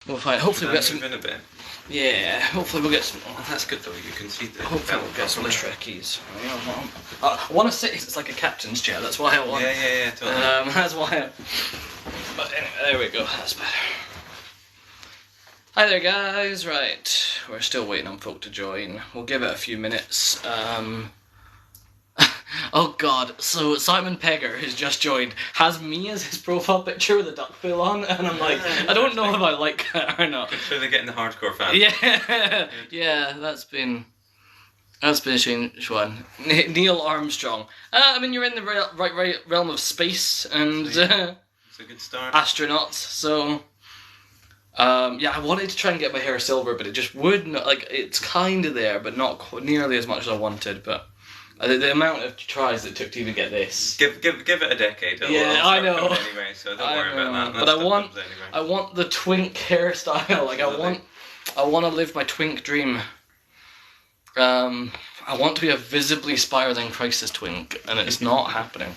We'll find. Hopefully we'll get some. Move in a bit. Yeah, hopefully we'll get some. Oh, that's good though. You can see the. Hopefully we'll get some Trekkies. I want to sit. It's like a captain's chair. That's why I want. Yeah, totally. That's why. But anyway, there we go. That's better. Hi there, guys. Right, we're still waiting on folk to join. We'll give it a few minutes. Oh God! So Simon Pegger, who's just joined, has me as his profile picture with a duckbill on, and I'm like, I don't know if I like that or not. So they're getting the hardcore fans. Yeah, that's been a strange one. Neil Armstrong. I mean, you're in the right realm of space and It's a good start. astronauts. So, yeah, I wanted to try and get my hair silver, but it just would not. Like, it's kind of there, but not nearly as much as I wanted. But the amount of tries it took to even get this. Give it a decade. Yeah, I know. Anyway, so don't worry about that. But I want the twink hairstyle. Like I want to live my twink dream. I want to be a visibly spiraling crisis twink, and it's not happening.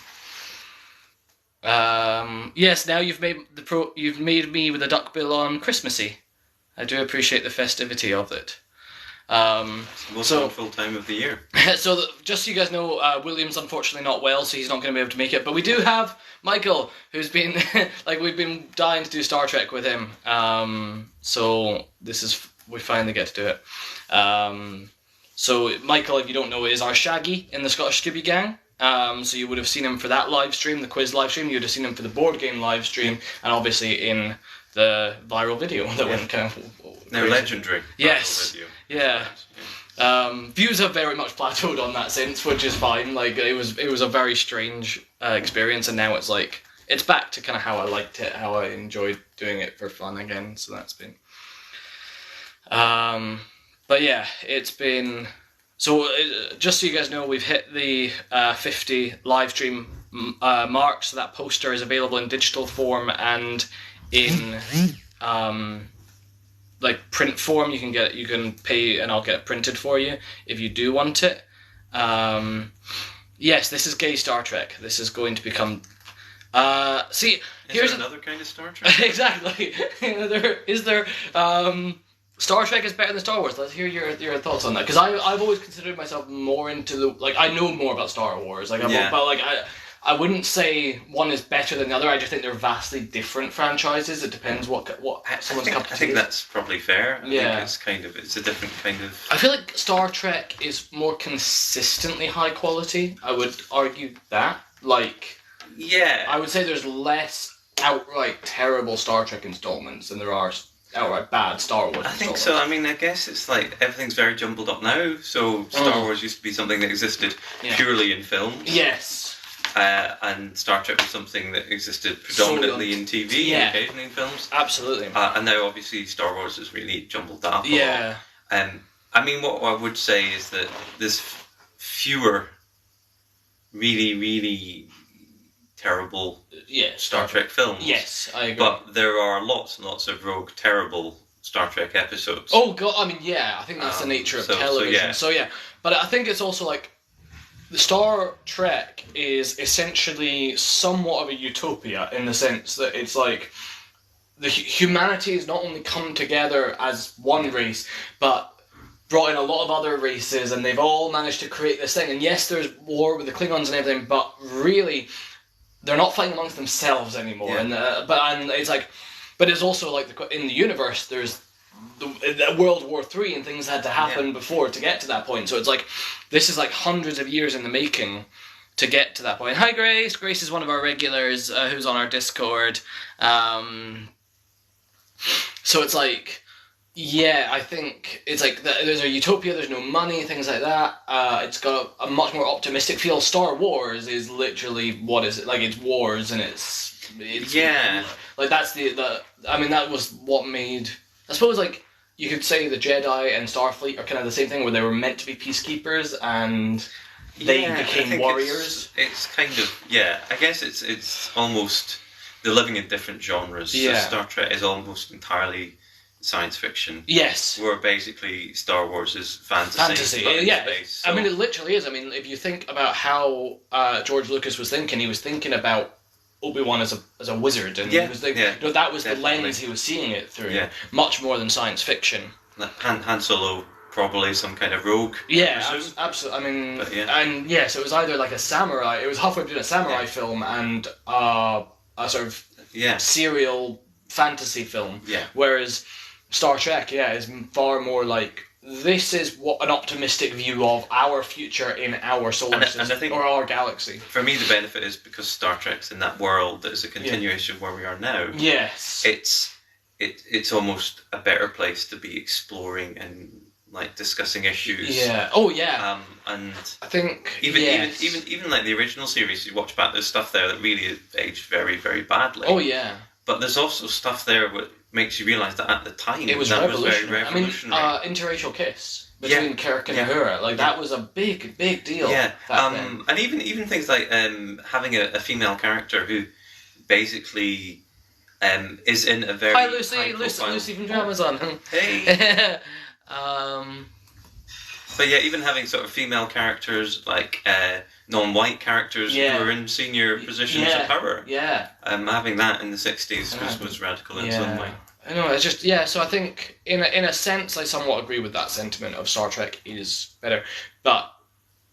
Yes, now you've made me with a duckbill on Christmassy. I do appreciate the festivity of it. Most full time of the year. So just so you guys know, William's unfortunately not well, so he's not going to be able to make it. But we do have Michael, who's been we've been dying to do Star Trek with him. So we finally get to do it. So Michael, if you don't know, is our Shaggy in the Scottish Scooby Gang. So you would have seen him for that live stream, the quiz live stream. You would have seen him for the board game live stream, and obviously in the viral video that went kind of. They're legendary. Yes. Yeah. Views have very much plateaued on that since, which is fine. Like it was a very strange experience, and now it's back to kind of how I liked it, how I enjoyed doing it for fun again. So that's been. But yeah, it's been. So just so you guys know, we've hit the 50 live stream mark. So that poster is available in digital form and in print form. You can pay and I'll get it printed for you if you do want it. Yes, this is gay Star Trek. This is going to become. Here's another kind of Star Trek. Exactly. Is there? Star Trek is better than Star Wars. Let's hear your thoughts on that, because I've always considered myself more into I know more about Star Wars. But I wouldn't say one is better than the other. I just think they're vastly different franchises. It depends what someone's cup of tea is. I think that's probably fair. Yeah. I think it's a different kind of. I feel like Star Trek is more consistently high quality. I would argue that. Yeah. I would say there's less outright terrible Star Trek installments than there are outright bad Star Wars. I think so. I mean, I guess it's everything's very jumbled up now. So Star Wars used to be something that existed purely in films. Yes. And Star Trek was something that existed predominantly in TV and occasionally in films. Absolutely. And now, obviously, Star Wars has really jumbled that up a lot. I mean, what I would say is that there's fewer really, really terrible Star Trek films. Yes, I agree. But there are lots and lots of rogue, terrible Star Trek episodes. Oh God! I mean, I think that's the nature of television. So yeah, but I think it's also the Star Trek is essentially somewhat of a utopia in the sense that it's the humanity has not only come together as one race, but brought in a lot of other races, and they've all managed to create this thing. And yes, there's war with the Klingons and everything, but really, they're not fighting amongst themselves anymore. Yeah. But it's also in the universe, there's the World War III and things had to happen before to get to that point. So it's this is hundreds of years in the making to get to that point. Hi Grace. Grace is one of our regulars who's on our Discord. So it's I think it's there's a utopia, there's no money, things like that. It's got a much more optimistic feel. Star Wars is literally, what is it? It's wars, and it's that's that was what made, I suppose, you could say the Jedi and Starfleet are kind of the same thing, where they were meant to be peacekeepers and they became warriors. It's kind of, I guess it's almost, they're living in different genres. So Star Trek is almost entirely science fiction. Yes. Where basically Star Wars is fantasy. Space, so. I mean, it literally is. I mean, if you think about how George Lucas was thinking, he was thinking about Obi-Wan as a wizard, and he was like, that was definitely the lens he was seeing it through, much more than science fiction. Han Solo, probably some kind of rogue. Yeah, absolutely. I mean, and yes, it was either like a samurai. It was halfway between a samurai film and a sort of serial fantasy film. Yeah. Whereas Star Trek, is far more like, this is what an optimistic view of our future in our solar system or our galaxy. For me, the benefit is because Star Trek's in that world that is a continuation of where we are now. Yes, it's almost a better place to be exploring and like discussing issues. Yeah. Oh yeah. And I think even like the original series, you watch back, there's stuff there that really aged very, very badly. Oh yeah. But there's also stuff there that makes you realise that at the time it was revolutionary. I mean, interracial kiss between Kirk and Uhura, like that was a big deal. Yeah. And even things like having a female character who basically is in a very Lucy from Amazon. Hey. But yeah, even having sort of female characters, like non-white characters who are in senior positions of power. Yeah. Having that in the 60s was radical in some way. I know, it's just, so I think, in a sense, I somewhat agree with that sentiment of Star Trek is better. But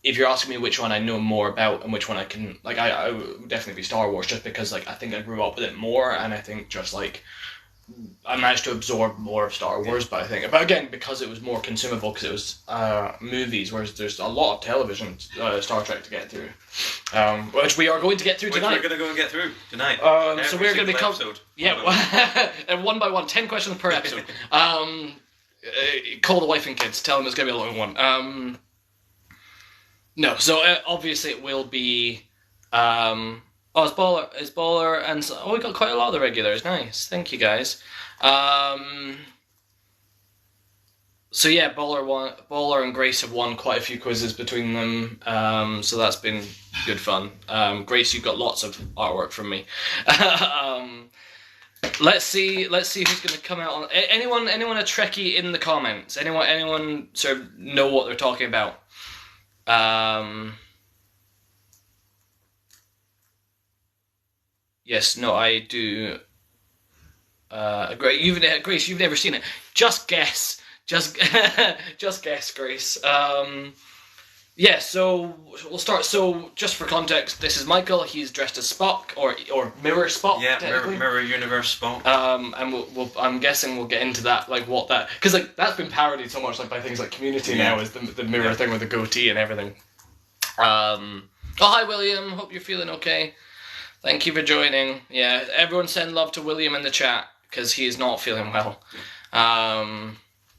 if you're asking me which one I know more about and which one I can, like, I would definitely be Star Wars, just because, like, I think I grew up with it more, and I think just, like, I managed to absorb more of Star Wars, but again, because it was more consumable, because it was movies, whereas there's a lot of television Star Trek to get through, which we are going to get through tonight. We're going to go and get through tonight. So we're going to become and one by one, 10 questions per episode. Call the wife and kids, tell them it's going to be a long one. No, so obviously it will be. It's Baller, and we got quite a lot of the regulars. Nice, thank you guys. So yeah, Baller and Grace have won quite a few quizzes between them. So that's been good fun. Grace, you've got lots of artwork from me. Let's see who's going to come out on. Anyone a Trekkie in the comments? Anyone sort of know what they're talking about? Yes, no, I do. Grace, you've never seen it. Just guess. Just guess, Grace. So we'll start. So just for context, this is Michael. He's dressed as Spock or Mirror Spock. Yeah, Mirror Universe Spock. And I'm guessing we'll get into that, like what that, because like that's been parodied so much, like by things like Community now, is the mirror thing with the goatee and everything. Oh, hi William. Hope you're feeling okay. Thank you for joining. Yeah, everyone send love to William in the chat, because he is not feeling well.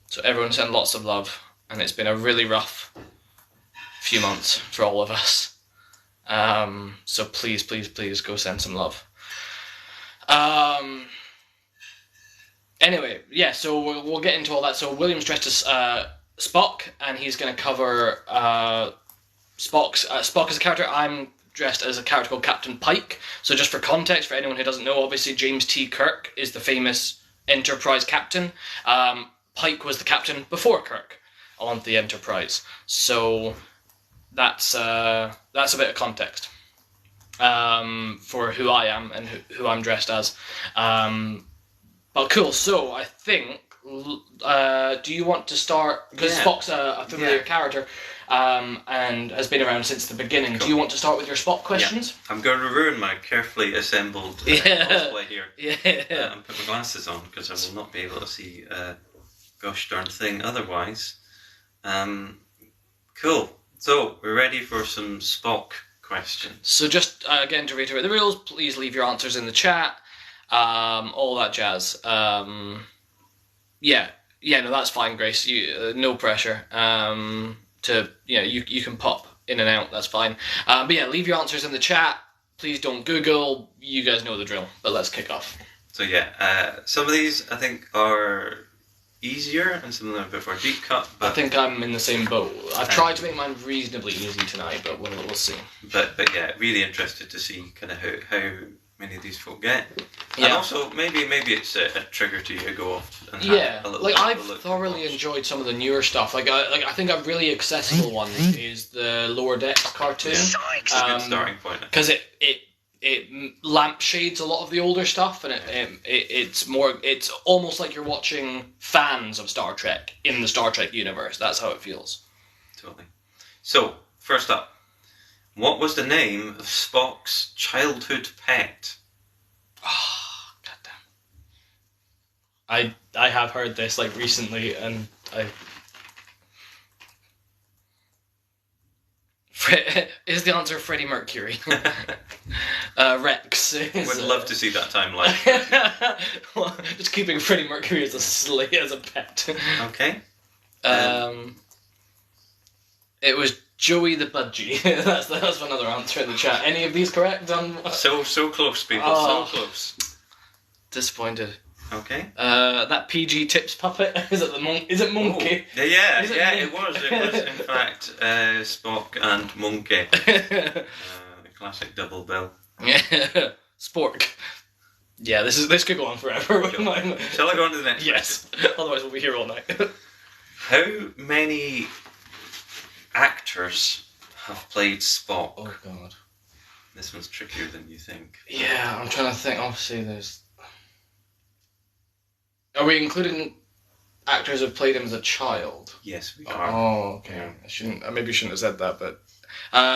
So everyone send lots of love, and it's been a really rough few months for all of us. So please go send some love. Anyway, so we'll get into all that. So William's dressed as Spock, and he's going to cover Spock as a character. I'm dressed as a character called Captain Pike. So just for context, for anyone who doesn't know, obviously James T. Kirk is the famous Enterprise captain. Pike was the captain before Kirk on the Enterprise. So that's a bit of context for who I am and who I'm dressed as. But cool, so I think, do you want to start, because Spock's a familiar character, and has been around since the beginning. Cool. Do you want to start with your Spock questions? Yeah. I'm going to ruin my carefully assembled cosplay here. And put my glasses on, because I will not be able to see a gosh darn thing otherwise. Cool. So, we're ready for some Spock questions. So just, again, to reiterate the rules, please leave your answers in the chat. All that jazz. No, that's fine, Grace. No pressure. You can pop in and out, that's fine. But yeah, leave your answers in the chat. Please don't Google. You guys know the drill. But let's kick off. So some of these I think are easier and some of them are a bit more deep cut. But I think I'm in the same boat. I've tried to make mine reasonably easy tonight, but we'll see. But yeah, really interested to see kind of how many of these folk get. Yeah. And also, maybe it's a trigger to you to go off and have a little I've thoroughly enjoyed some of the newer stuff. I think a really accessible one is the Lower Decks cartoon. Yeah. It's a good starting point. Because it lampshades a lot of the older stuff, and it's almost like you're watching fans of Star Trek in the Star Trek universe. That's how it feels. Totally. So, first up, what was the name of Spock's childhood pet? Oh, goddamn. I have heard this like recently, and is the answer Freddie Mercury? Rex. Would love to see that timeline. Well, just keeping Freddie Mercury as a pet. Okay. It was Joey the Budgie. that's another answer in the chat. Any of these correct? So close, people. So close. Disappointed. Okay. That PG Tips puppet, is it Monkey? Oh, yeah, it was. It was in fact Spock and Monkey. The classic double bill. Yeah. Spork. Yeah, this could go on forever. Shall I go on to the next? Yes. Otherwise we'll be here all night. How many actors have played Spock? Oh god. This one's trickier than you think. Yeah, I'm trying to think. Obviously there's... Are we including actors who've played him as a child? Yes, we are. Oh, okay. I maybe shouldn't have said that, but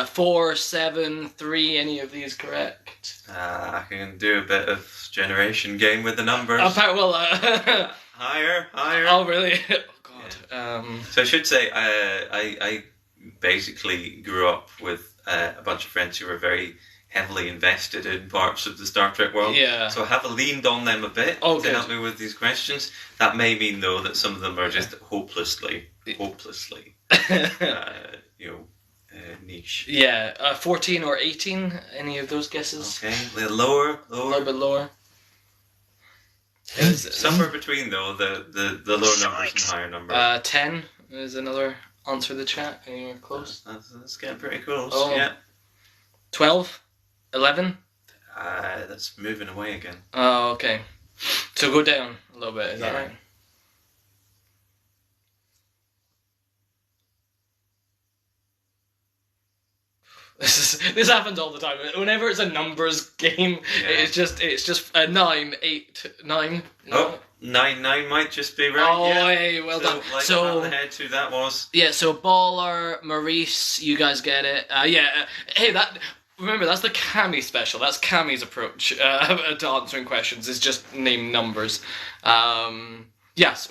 4, 7, 3. Any of these correct? I can do a bit of generation game with the numbers. Higher. Oh, really? Oh god. Yeah. So I should say, I basically grew up with a bunch of friends who were very heavily invested in parts of the Star Trek world. Yeah. So I have leaned on them a bit to help me with these questions. That may mean, though, that some of them are just hopelessly, niche. Yeah, 14 or 18. Any of those guesses? Okay, a little lower. A little bit lower. Somewhere between, though, the lower numbers and higher numbers. 10 is another answer in the chat. Anywhere close? That's getting pretty close. Oh. Yeah. 12? 11? That's moving away again. Oh, okay. So go down a little bit, is that right? This happens all the time. Whenever it's a numbers game, it's just 9, 8, 9. No. 9 might just be right. Oh, yeah. Hey, well done. So, the head who that was. Yeah, so Baller, Maurice, you guys get it. Hey, remember, that's the Cammy special. That's Cammy's approach to answering questions, is just name numbers. Yes,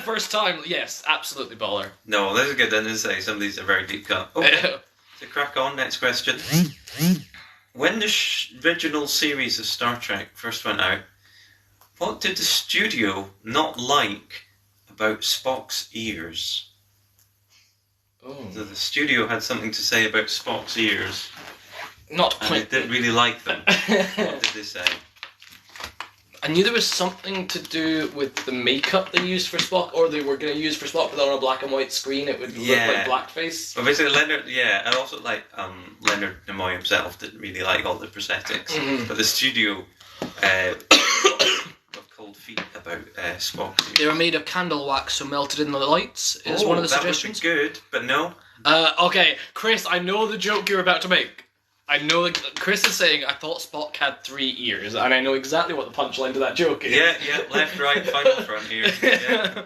first time, yes, absolutely Baller. No, this is good then to say. Some of these are very deep cut. Okay, to crack on, next question. When the original series of Star Trek first went out, what did the studio not like about Spock's ears? Oh. So the studio had something to say about Spock's ears. Not and they didn't really like them. What did they say? I knew there was something to do with the makeup they used for Spock, or they were going to use for Spock, but on a black and white screen it would look like blackface. Well, basically Leonard, and also Leonard Nimoy himself didn't really like all the prosthetics, but the studio got cold feet about Spock's ears. They were made of candle wax, so melted in the lights. Is one of the suggestions. That would be good, but no. Okay, Chris, I know the joke you're about to make. I know that Chris is saying, I thought Spock had 3 ears, and I know exactly what the punchline to that joke is. Yeah, left, right, final, front ears. Yeah.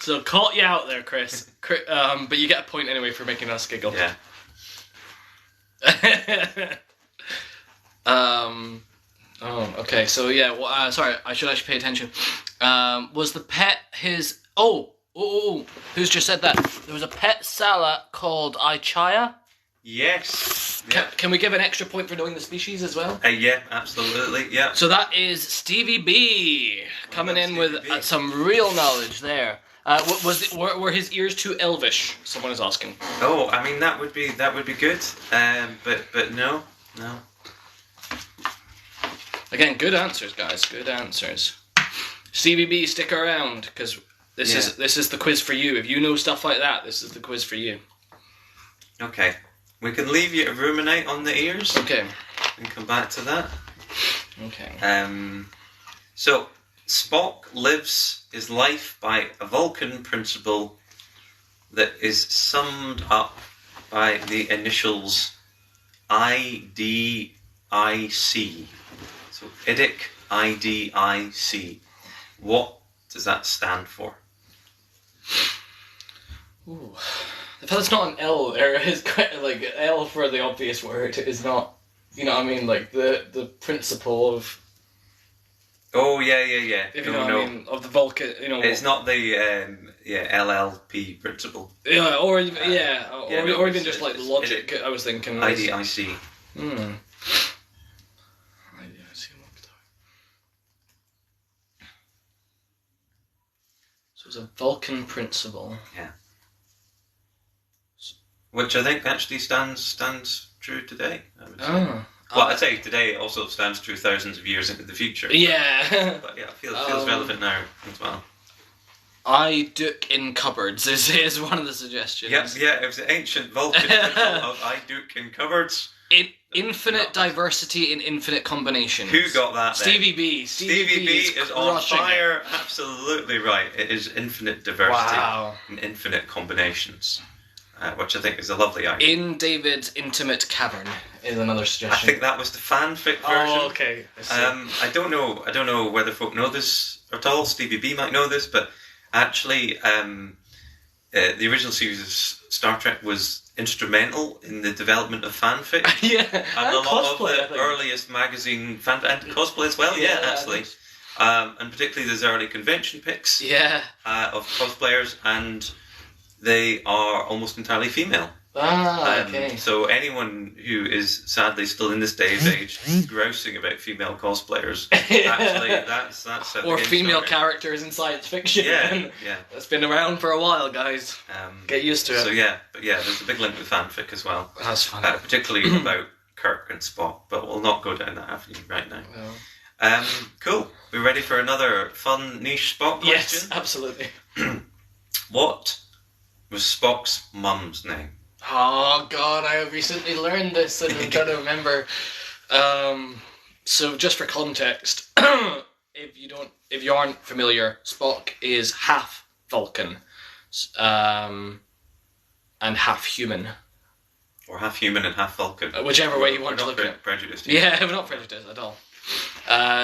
So caught you out there, Chris. But you get a point anyway for making us giggle. Yeah. Okay, so yeah, sorry, I should actually pay attention. Was the pet his... who's just said that? There was a pet Sala called Ichaya? Yes. Can we give an extra point for knowing the species as well? Yeah, absolutely. Yeah. So that is Stevie B coming in with some real knowledge there. Were his ears too elvish? Someone is asking. Oh, I mean that would be good. But no. Again, good answers, guys. Good answers. Stevie B, stick around because this is the quiz for you. If you know stuff like that, this is the quiz for you. Okay. We can leave you to ruminate on the ears. Okay. And come back to that. Okay. So, Spock lives his life by a Vulcan principle that is summed up by the initials IDO. IDIC. So IDIC, IDIC. What does that stand for? Ooh. The fact it's not an L there is quite like L for the obvious word is not. You know what I mean? Like the principle of. Oh yeah. If you know what I mean, of the Vulcan, you know. It's not the LLP principle. Yeah, or even or even just like logic. I was thinking. IDIC. Hmm. So it's a Vulcan principle. Yeah. Which I think actually stands true today. I would say. Well, I'd say today also stands true thousands of years into the future. Yeah. But yeah, it feels relevant now as well. I duke in cupboards is one of the suggestions. Yeah, it was an ancient Vulcan of I duke in cupboards. Infinite diversity in infinite combinations. Who got that then? Stevie B. Stevie B is on fire. Absolutely right. It is infinite diversity in infinite combinations. Which I think is a lovely idea. In David's intimate cavern is another suggestion. I think that was the fanfic version. Oh, okay. I don't know whether folk know this at all. Stevie B might know this, but actually, the original series of Star Trek was instrumental in the development of fanfic. Yeah, and a lot of the earliest magazine fanfic and cosplay as well. Yeah, actually, and particularly there's early convention pics. Yeah. Of cosplayers and. They are almost entirely female. Okay. So anyone who is sadly still in this day and age grousing about female cosplayers, actually, that's or female characters in science fiction. Yeah. That's been around for a while, guys. Get used to it. So there's a big link with fanfic as well. That's fun. Particularly about Kirk and Spock, but we'll not go down that avenue right now. No. Cool. We ready for another fun niche Spock question? Yes, absolutely. What was Spock's mum's name? Oh God, I recently learned this and I'm trying to remember. So just for context, if you aren't familiar, Spock is half Vulcan, and half human. Or half human and half Vulcan. Whichever way you want to look at it. Prejudiced. Yeah, we're not prejudiced at all.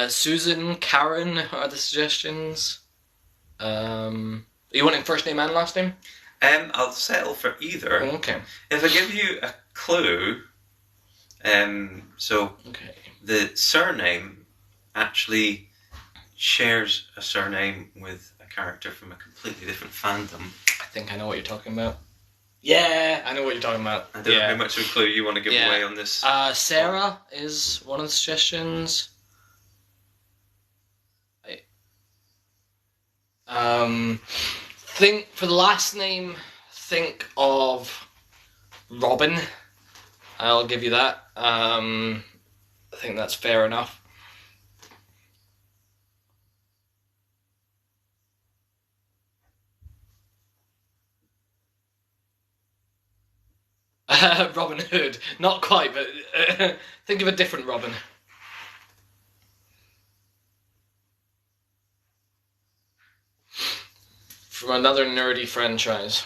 Susan, Karen are the suggestions. Are you wanting first name and last name? I'll settle for either. Okay. If I give you a clue, the surname actually shares a surname with a character from a completely different fandom. I think I know what you're talking about. Yeah, I know what you're talking about. I don't know how much of a clue you want to give away on this. Sarah is one of the suggestions. Think for the last name. Think of Robin. I'll give you that. I think that's fair enough. Robin Hood. Not quite, but think of a different Robin. From another nerdy franchise.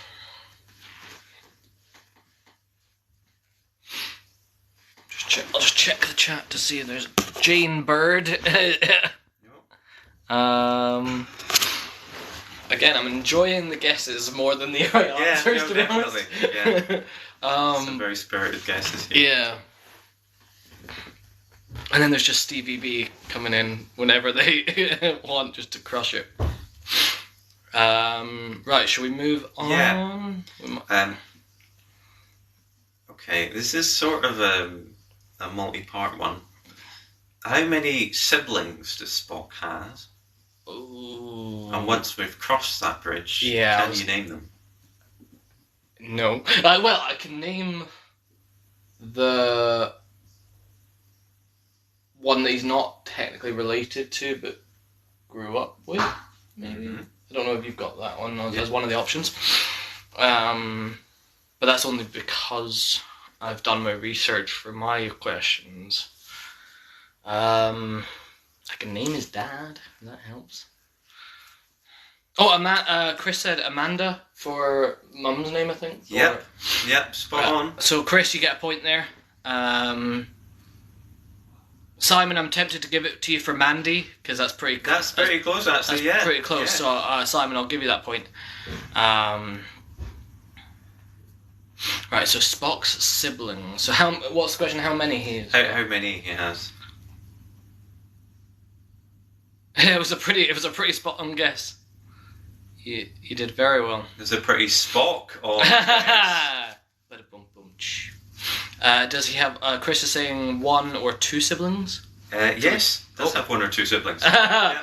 I'll just check the chat to see if there's Jane Bird. Again, I'm enjoying the guesses more than the answers, to be honest. Yeah. Some very spirited guesses here. Yeah. And then there's just Stevie B coming in whenever they want just to crush it. Right, shall we move on? Yeah. Okay, this is sort of a multi-part one. How many siblings does Spock have? Ooh. And once we've crossed that bridge, can you name them? No. Well, I can name the one that he's not technically related to, but grew up with, maybe. Mm-hmm. I don't know if you've got that one as one of the options. But that's only because I've done my research for my questions. I can name his dad, if that helps. Oh, Chris said Amanda for mum's name, I think. Yep, spot on. So Chris, you get a point there. Simon, I'm tempted to give it to you for Mandy, because that's pretty close. That's pretty close, actually, that's pretty close, so Simon, I'll give you that point. Right, so Spock's siblings. So what's the question, how many he is? How many he has? It was a pretty spot on guess. You did very well. There's a pretty Spock on does he have, Chris is saying 1 or 2 siblings? Yes, does have 1 or 2 siblings. Yeah,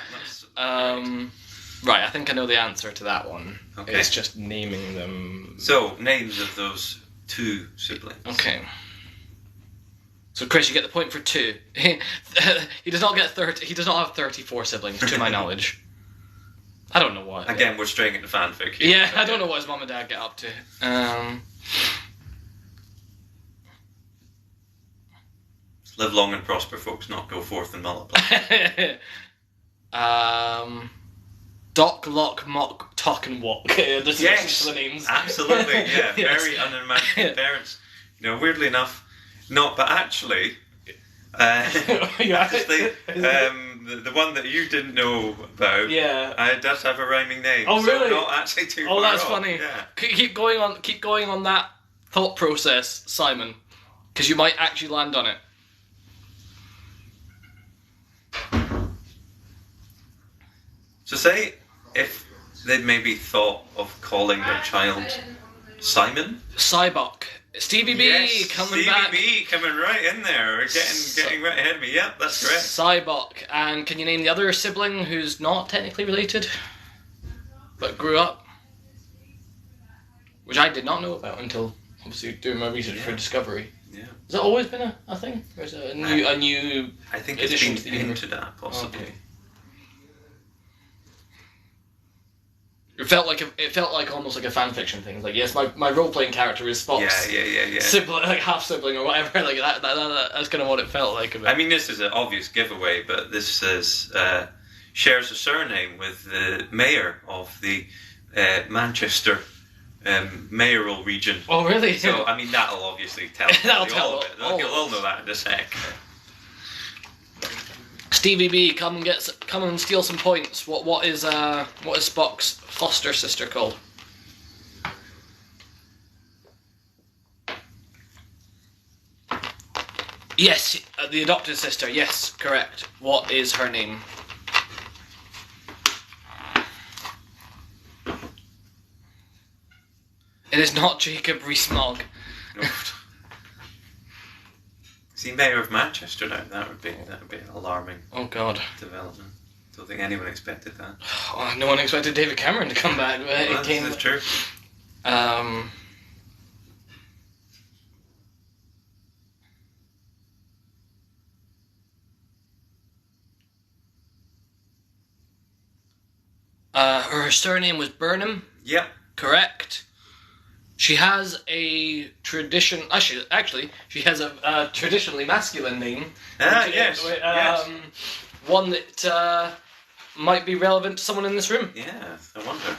right, I think I know the answer to that one. Okay. It's just naming them. So, names of those 2 siblings. Okay. So Chris, you get the point for 2. He does not get 30. He does not have 34 siblings, to my knowledge. I don't know why. Again, we're straying into fanfic here. Yeah, I don't know what his mum and dad get up to. Live long and prosper, folks, not go forth and multiply. Doc, Lock, Mock, Talk and Walk. Yes, the names. Absolutely, yeah. Yes. Very unimagined parents. Weirdly enough, not, but actually, the one that you didn't know about, does have a rhyming name. Oh, really? So not actually too far that's off. funny. Yeah. Keep going on that thought process, Simon, because you might actually land on it. So say if they'd maybe thought of calling their child Simon. Cybok. Stevie B coming back. Stevie B coming right in there, getting right ahead of me. Yep, that's correct. Cybok. And can you name the other sibling who's not technically related, but grew up? Which I did not know about until obviously doing my research for Discovery. Yeah. Has that always been a thing? Or is it a new I think addition it's to been the into that, possibly. Okay. It felt like almost like a fan fiction thing. Like, yes, my role playing character is Spock's sibling, like half sibling or whatever. Like that's kind of what it felt like a bit. I mean, this is an obvious giveaway, but this says shares a surname with the mayor of the Manchester mayoral region. Oh, really? So I mean, that'll obviously tell. That'll tell all of it. You'll all know that in a sec. Stevie B, come and steal some points. What is Spock's foster sister called? Yes, the adopted sister. Yes, correct. What is her name? It is not Jacob Rees-Mogg. No. Is he mayor of Manchester now? That would be an alarming. Oh God. Development. Don't think anyone expected that. Oh, no one expected David Cameron to come back. But That's true. Her surname was Burnham. Yep. Correct. She has a tradition. Actually, she has a traditionally masculine name. Yes. One that might be relevant to someone in this room. Yeah, I wonder.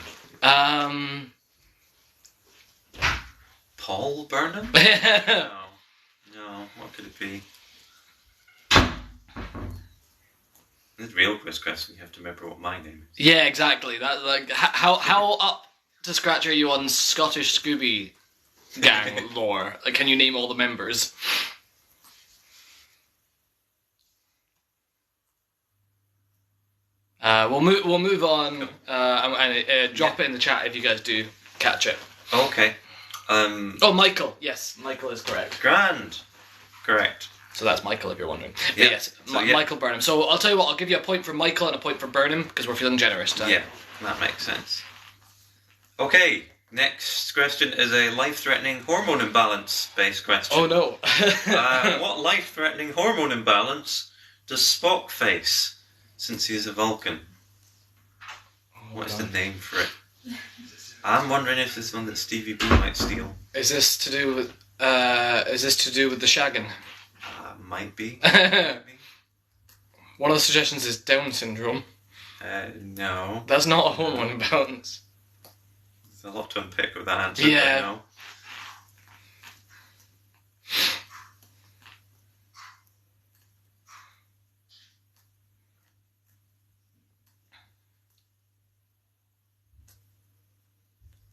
Paul Burnham? No. What could it be? The real quiz question. You have to remember what my name is. Yeah, exactly. That how up to scratch are you on Scottish Scooby Gang lore? Like, can you name all the members? We'll move on and drop it in the chat if you guys do catch it. Okay. Michael. Yes, Michael is correct. Grand. Correct. So that's Michael, if you're wondering. Yeah. But yes, Michael Burnham. So I'll tell you what, I'll give you a point for Michael and a point for Burnham because we're feeling generous today. Yeah, that makes sense. Okay, next question is a life-threatening hormone imbalance-based question. Oh no. What life-threatening hormone imbalance does Spock face since he is a Vulcan? What's the name for it? I'm wondering if this one that Stevie B might steal. Is this to do with the shagging? Might be. One of the suggestions is Down syndrome. No. That's not a hormone imbalance. There's a lot to unpick with that answer. Yeah. No.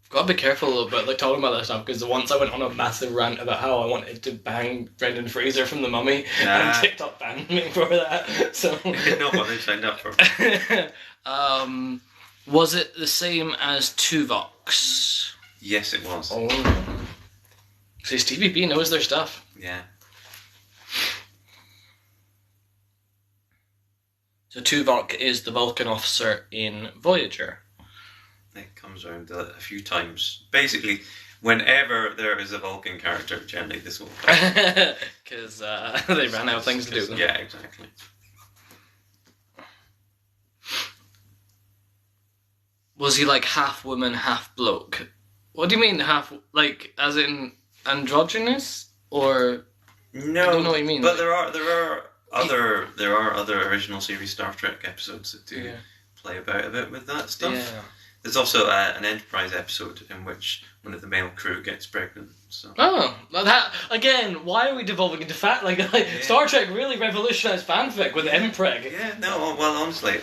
Gotta be careful about like talking about that stuff, because once I went on a massive rant about how I wanted to bang Brendan Fraser from The Mummy, and TikTok banned me for that. So not what they signed up for. Was it the same as Tuvox? Yes, it was. Oh, see, Stevie B knows their stuff. Yeah. So Tuvok is the Vulcan officer in Voyager. It comes around a few times. Basically, whenever there is a Vulcan character, generally this will come. Because they ran out of things to do with them. Yeah, exactly. Was he like half woman, half bloke? What do you mean half, like, as in androgynous? Or... No, I don't know what you mean. But there are other original series Star Trek episodes that do play about a bit with that stuff. Yeah. There's also an Enterprise episode in which one of the male crew gets pregnant. So. Oh, that again. Why are we devolving into Star Trek really revolutionized fanfic with Mpreg? Yeah, no, well, honestly,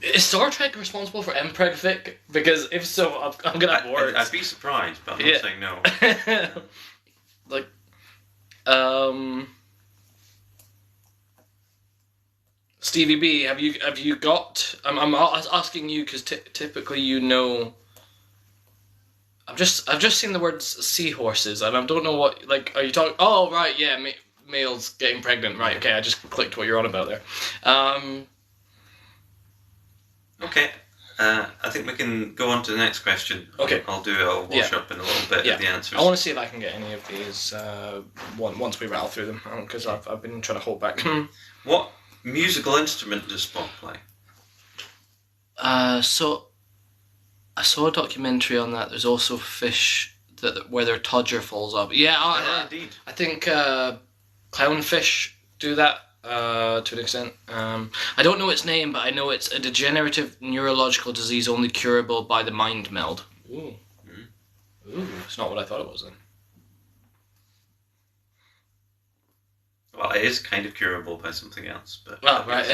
Is Star Trek responsible for Mpreg fic? Because if so, I'm gonna have words. I'd be surprised, but I'm not saying no. Stevie B, have you got? I'm asking you because typically you know. I've just seen the words seahorses, and I don't know what, like, are you talking? Oh right, yeah, males getting pregnant, right? Okay, I just clicked what you're on about there. Okay, I think we can go on to the next question. Okay, I'll wash up in a little bit of the answers. I want to see if I can get any of these once we rattle through them, because I've been trying to hold back. What musical instrument does Spock play? So I saw a documentary on that. There's also fish where their todger falls off. Yeah, indeed. I think clownfish do that to an extent. I don't know its name, but I know it's a degenerative neurological disease only curable by the mind meld. Ooh. Ooh, it's not what I thought it was then. Well, it is kind of curable by something else, but... Oh, right.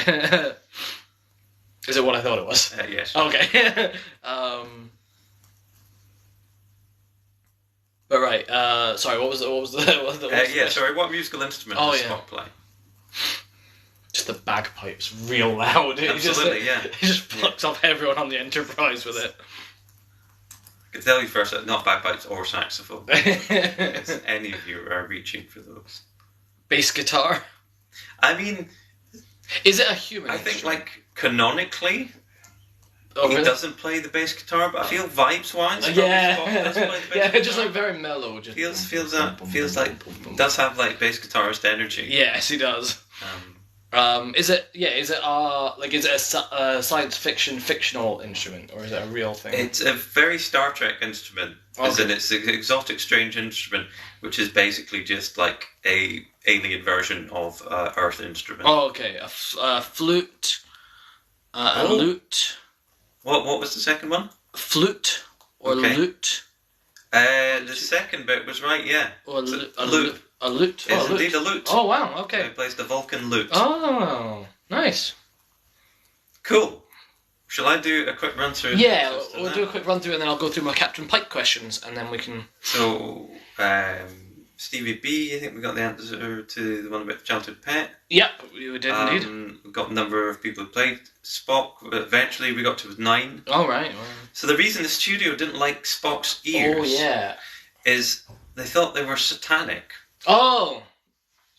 Is it what I thought it was? Yes. Okay. But right, sorry, what was the sorry, what musical instrument does Spock play? Just the bagpipes, real loud. Absolutely, He just plucks off everyone on the Enterprise with it. I can tell you first that not bagpipes or saxophone. If any of you are reaching for those. Bass guitar? I mean... Is it a human instrument? Think, like, canonically, he doesn't play the bass guitar, but I feel vibes-wise, just like very mellow. Just feels like does have like bass guitarist energy. Yes, he does. Is it a science fiction fictional instrument, or is it a real thing? It's a very Star Trek instrument, as in it's an exotic, strange instrument, which is basically just like a alien version of Earth instrument. Oh, okay. A flute, a lute. What was the second one? Flute or lute. The second bit was right, yeah. Or a lute. A lute. It's indeed a lute. Oh wow, okay. He plays the Vulcan lute. Oh, nice. Cool. Shall I do a quick run through? Yeah, we'll do a quick run through, and then I'll go through my Captain Pike questions, and then we can... So, Stevie B, I think we got the answer to the one about the childhood pet. Yep, we did indeed. We got a number of people who played Spock, but eventually we got to 9. Oh, right. So the reason the studio didn't like Spock's ears is they thought they were satanic. Oh!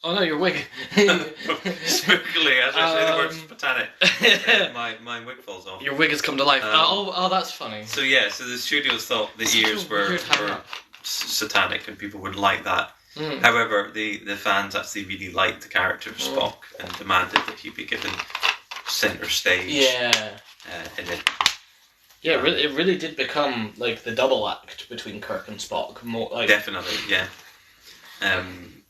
Oh no, your wig. Spookily, as I say the word satanic, my wig falls off. Your wig has come to life. That's funny. So so the studios thought the ears were satanic and people wouldn't like that. However, the fans actually really liked the character of Spock and demanded that he be given centre stage. Yeah. In it. Yeah, it really did become like the double act between Kirk and Spock. More like definitely, yeah. And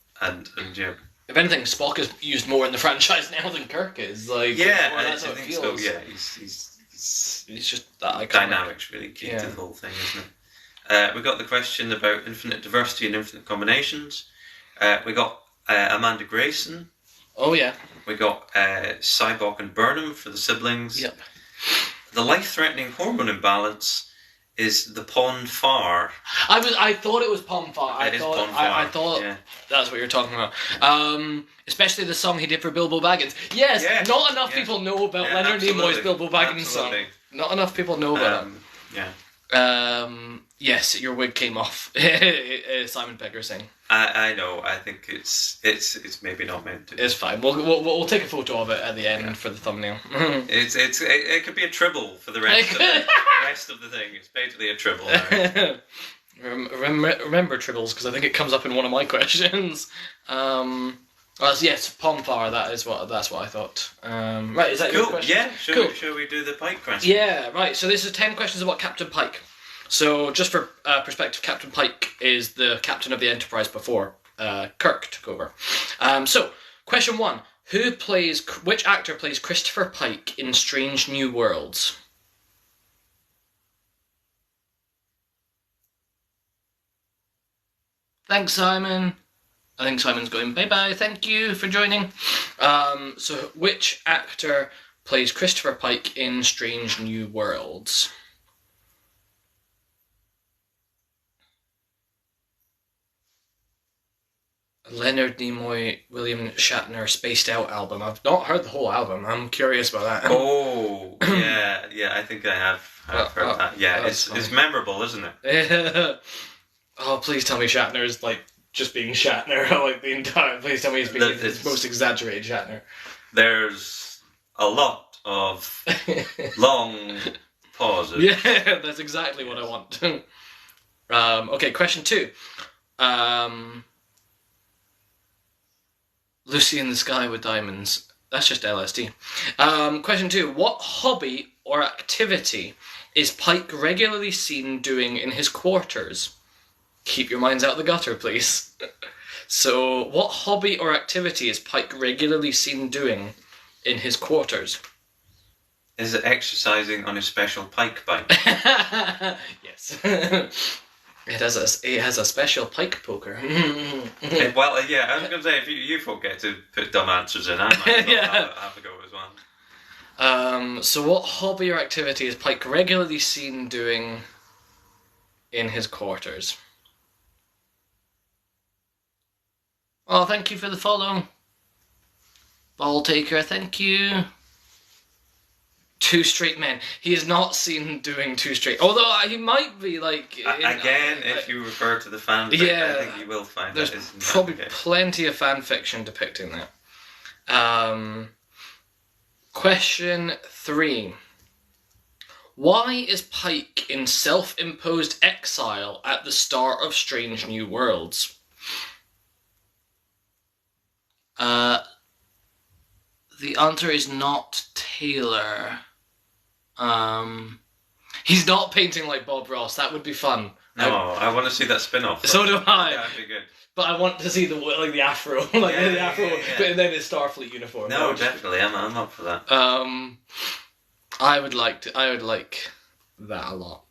yeah. If anything, Spock is used more in the franchise now than Kirk is. Like that's how it feels. So. Yeah, he's just that iconic. Dynamics really key to the whole thing, isn't it? We got the question about infinite diversity and infinite combinations. We got Amanda Grayson. Oh yeah. We got Cybok and Burnham for the siblings. Yep. The life-threatening hormone imbalance is the pond far? I thought it was Pon Far. I thought yeah. that's what you're talking about. Especially the song he did for Bilbo Baggins. Yes, not enough people know about Leonard Nimoy's Bilbo Baggins song. Not enough people know about it. Yeah. Yes, your wig came off. Simon Pegg saying. I know. I think it's maybe not meant to. It's fine. We'll take a photo of it at the end for the thumbnail. It could be a tribble for the rest of the thing. It's basically a tribble. Remember tribbles, because I think it comes up in one of my questions. Yes, Pomfar. That's what I thought. Right, is that your question? Yeah. Shall we do the Pike question? Yeah. Right. So this is 10 questions about Captain Pike. So just for perspective, Captain Pike is the captain of the Enterprise before Kirk took over. So question 1: which actor plays Christopher Pike in Strange New Worlds? Thanks, Simon. I think Simon's going, bye-bye, thank you for joining. So which actor plays Christopher Pike in Strange New Worlds? Leonard Nimoy, William Shatner, Spaced Out album. I've not heard the whole album. I'm curious about that. Oh, yeah. I think I have heard that. Yeah, it's memorable, isn't it? Oh, please tell me Shatner's like just being Shatner, like the entire. Please tell me he's being his most exaggerated Shatner. There's a lot of long pauses. Yeah, that's exactly what I want. Okay, question 2. Lucy in the Sky with Diamonds. That's just LSD. Question 2. What hobby or activity is Pike regularly seen doing in his quarters? Keep your minds out of the gutter, please. So, what hobby or activity is Pike regularly seen doing in his quarters? Is it exercising on his special Pike bike? Yes. It has a special Pike poker. Well, yeah, I was going to say, if you folk get to put dumb answers in, I might have a go as well. So what hobby or activity is Pike regularly seen doing in his quarters? Oh, thank you for the follow. Ball taker, thank you. Two Straight Men. He is not seen doing Two Straight. Although he might be like. If you refer to the fanfic, I think you will find there's probably plenty of fan fiction depicting that. Question 3. Why is Pike in self-imposed exile at the start of Strange New Worlds? The answer is not Taylor. He's not painting like Bob Ross. That would be fun. No, I want to see that spin-off. So do I. Yeah, that'd be good. But I want to see the afro, but in then his Starfleet uniform. No, definitely. I'm up for that. I would like that a lot.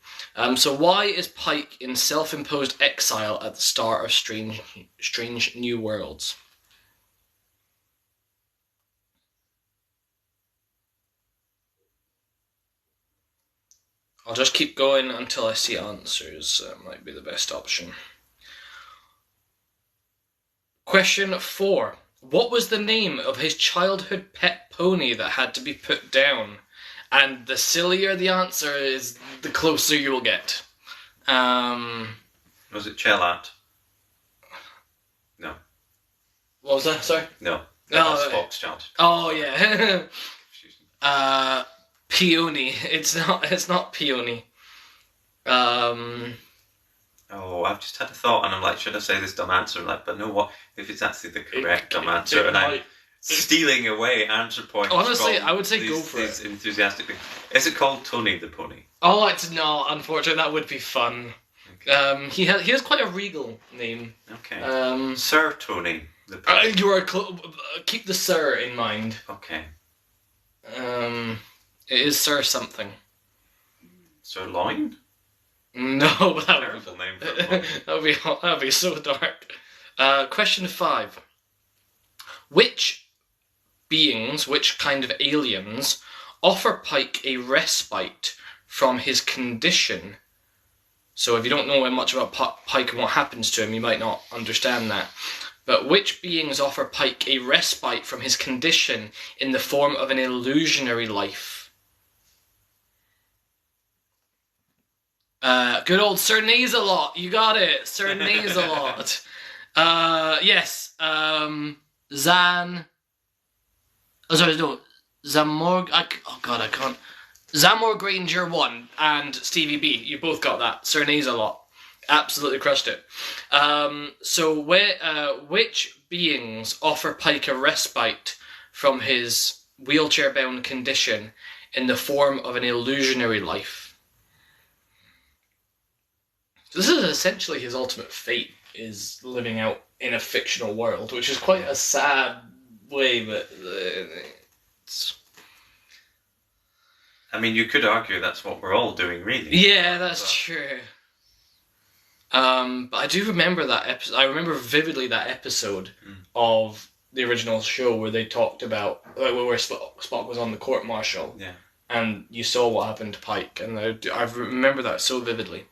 So why is Pike in self-imposed exile at the start of Strange New Worlds? I'll just keep going until I see answers. That might be the best option. Question 4. What was the name of his childhood pet pony that had to be put down? And the sillier the answer is, the closer you will get. Was it Chelat? No. What was that? Sorry? No. That's Foxchild. Oh, yeah. Peony. It's not Peony. I've just had a thought, and I'm like, should I say this dumb answer? But no, what if it's actually the correct dumb answer, and I'm stealing away answer points? Honestly, I would say go for it. Enthusiastically, is it called Tony the Pony? Oh, it's not. Unfortunately, that would be fun. Okay. He has quite a regal name. Okay. Sir Tony the Pony. You are keep the Sir in mind. Okay. It is Sir something. Sir Loin? No, but terrible name for a pony. that would be so dark. Question 5. Which kind of aliens, offer Pike a respite from his condition So if you don't know much about Pike and what happens to him, you might not understand that. But which beings offer Pike a respite from his condition in the form of an illusionary life? Good old Sir Nasalot. You got it. Sir Nasalot. Yes. Zan. Oh, sorry, no. Zamor. Oh, God, I can't. Zamor Granger 1 and Stevie B. You both got that. Sir Nasalot. Absolutely crushed it. So, which beings offer Pike a respite from his wheelchair-bound condition in the form of an illusionary life? So this is essentially his ultimate fate, is living out in a fictional world, which is quite a sad way, but it's... I mean, you could argue that's what we're all doing, really. Yeah, that's true. But I do remember that episode. I remember vividly that episode of the original show where they talked about where Spock was on the court-martial. Yeah. And you saw what happened to Pike, and I remember that so vividly.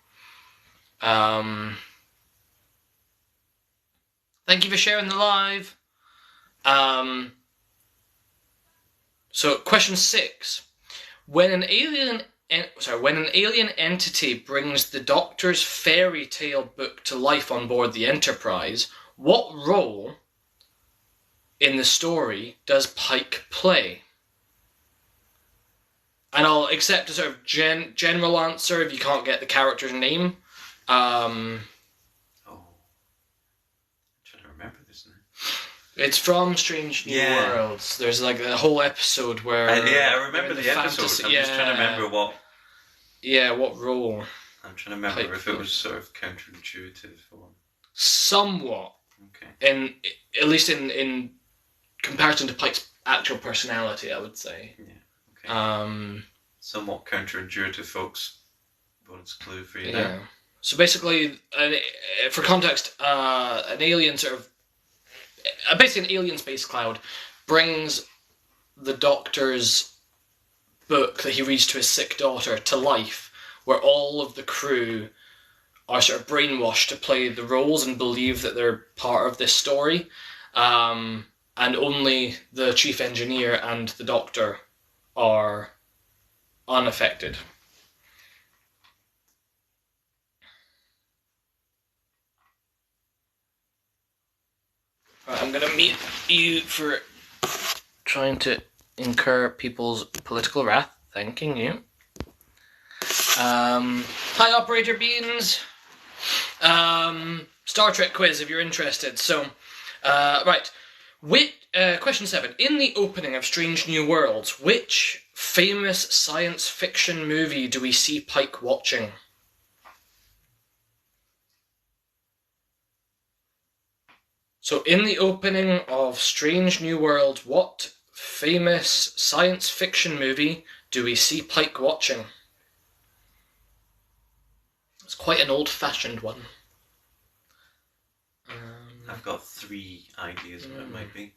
Thank you for sharing the live. So question 6. When an alien entity brings the Doctor's fairy tale book to life on board the Enterprise, what role in the story does Pike play? And I'll accept a sort of general answer if you can't get the character's name. I'm trying to remember this now. It's from Strange New Worlds. There's like a whole episode where... I remember the episode. I'm just trying to remember what... Yeah, what role. I'm trying to remember if it was sort of counterintuitive or... Somewhat. Okay. At least in comparison to Pike's actual personality, I would say. Yeah, okay. Somewhat counterintuitive, folks. Bonus clue for you now. So basically, for context, an alien sort of... basically an alien space cloud brings the Doctor's book that he reads to his sick daughter to life, where all of the crew are sort of brainwashed to play the roles and believe that they're part of this story, and only the chief engineer and the Doctor are unaffected. Right, I'm going to mute you for trying to incur people's political wrath. Thanking you. Hi, Operator Beans. Star Trek quiz, if you're interested. So, right. Question 7. In the opening of Strange New Worlds, which famous science fiction movie do we see Pike watching? So, in the opening of Strange New World, what famous science fiction movie do we see Pike watching? It's quite an old-fashioned one. I've got 3 ideas of what it might be.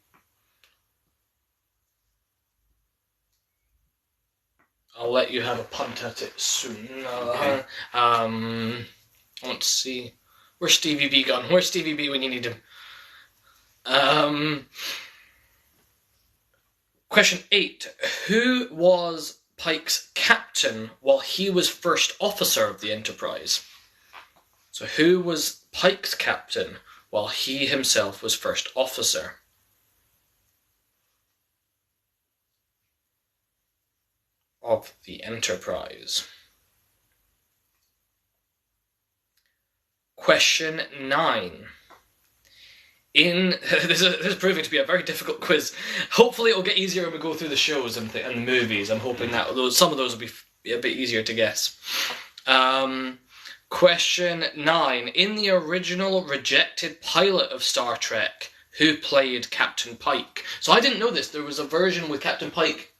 I'll let you have a punt at it soon. Okay. I want to see... Where's Stevie B gone? Where's Stevie B when you need him? Question 8. Who was Pike's captain while he was first officer of the Enterprise? So who was Pike's captain while he himself was first officer? Of the Enterprise. Question 9. This is proving to be a very difficult quiz. Hopefully it'll get easier when we go through the shows and the movies. I'm hoping that some of those will be a bit easier to guess. Question 9. In the original rejected pilot of Star Trek, who played Captain Pike? So I didn't know this. There was a version with Captain Pike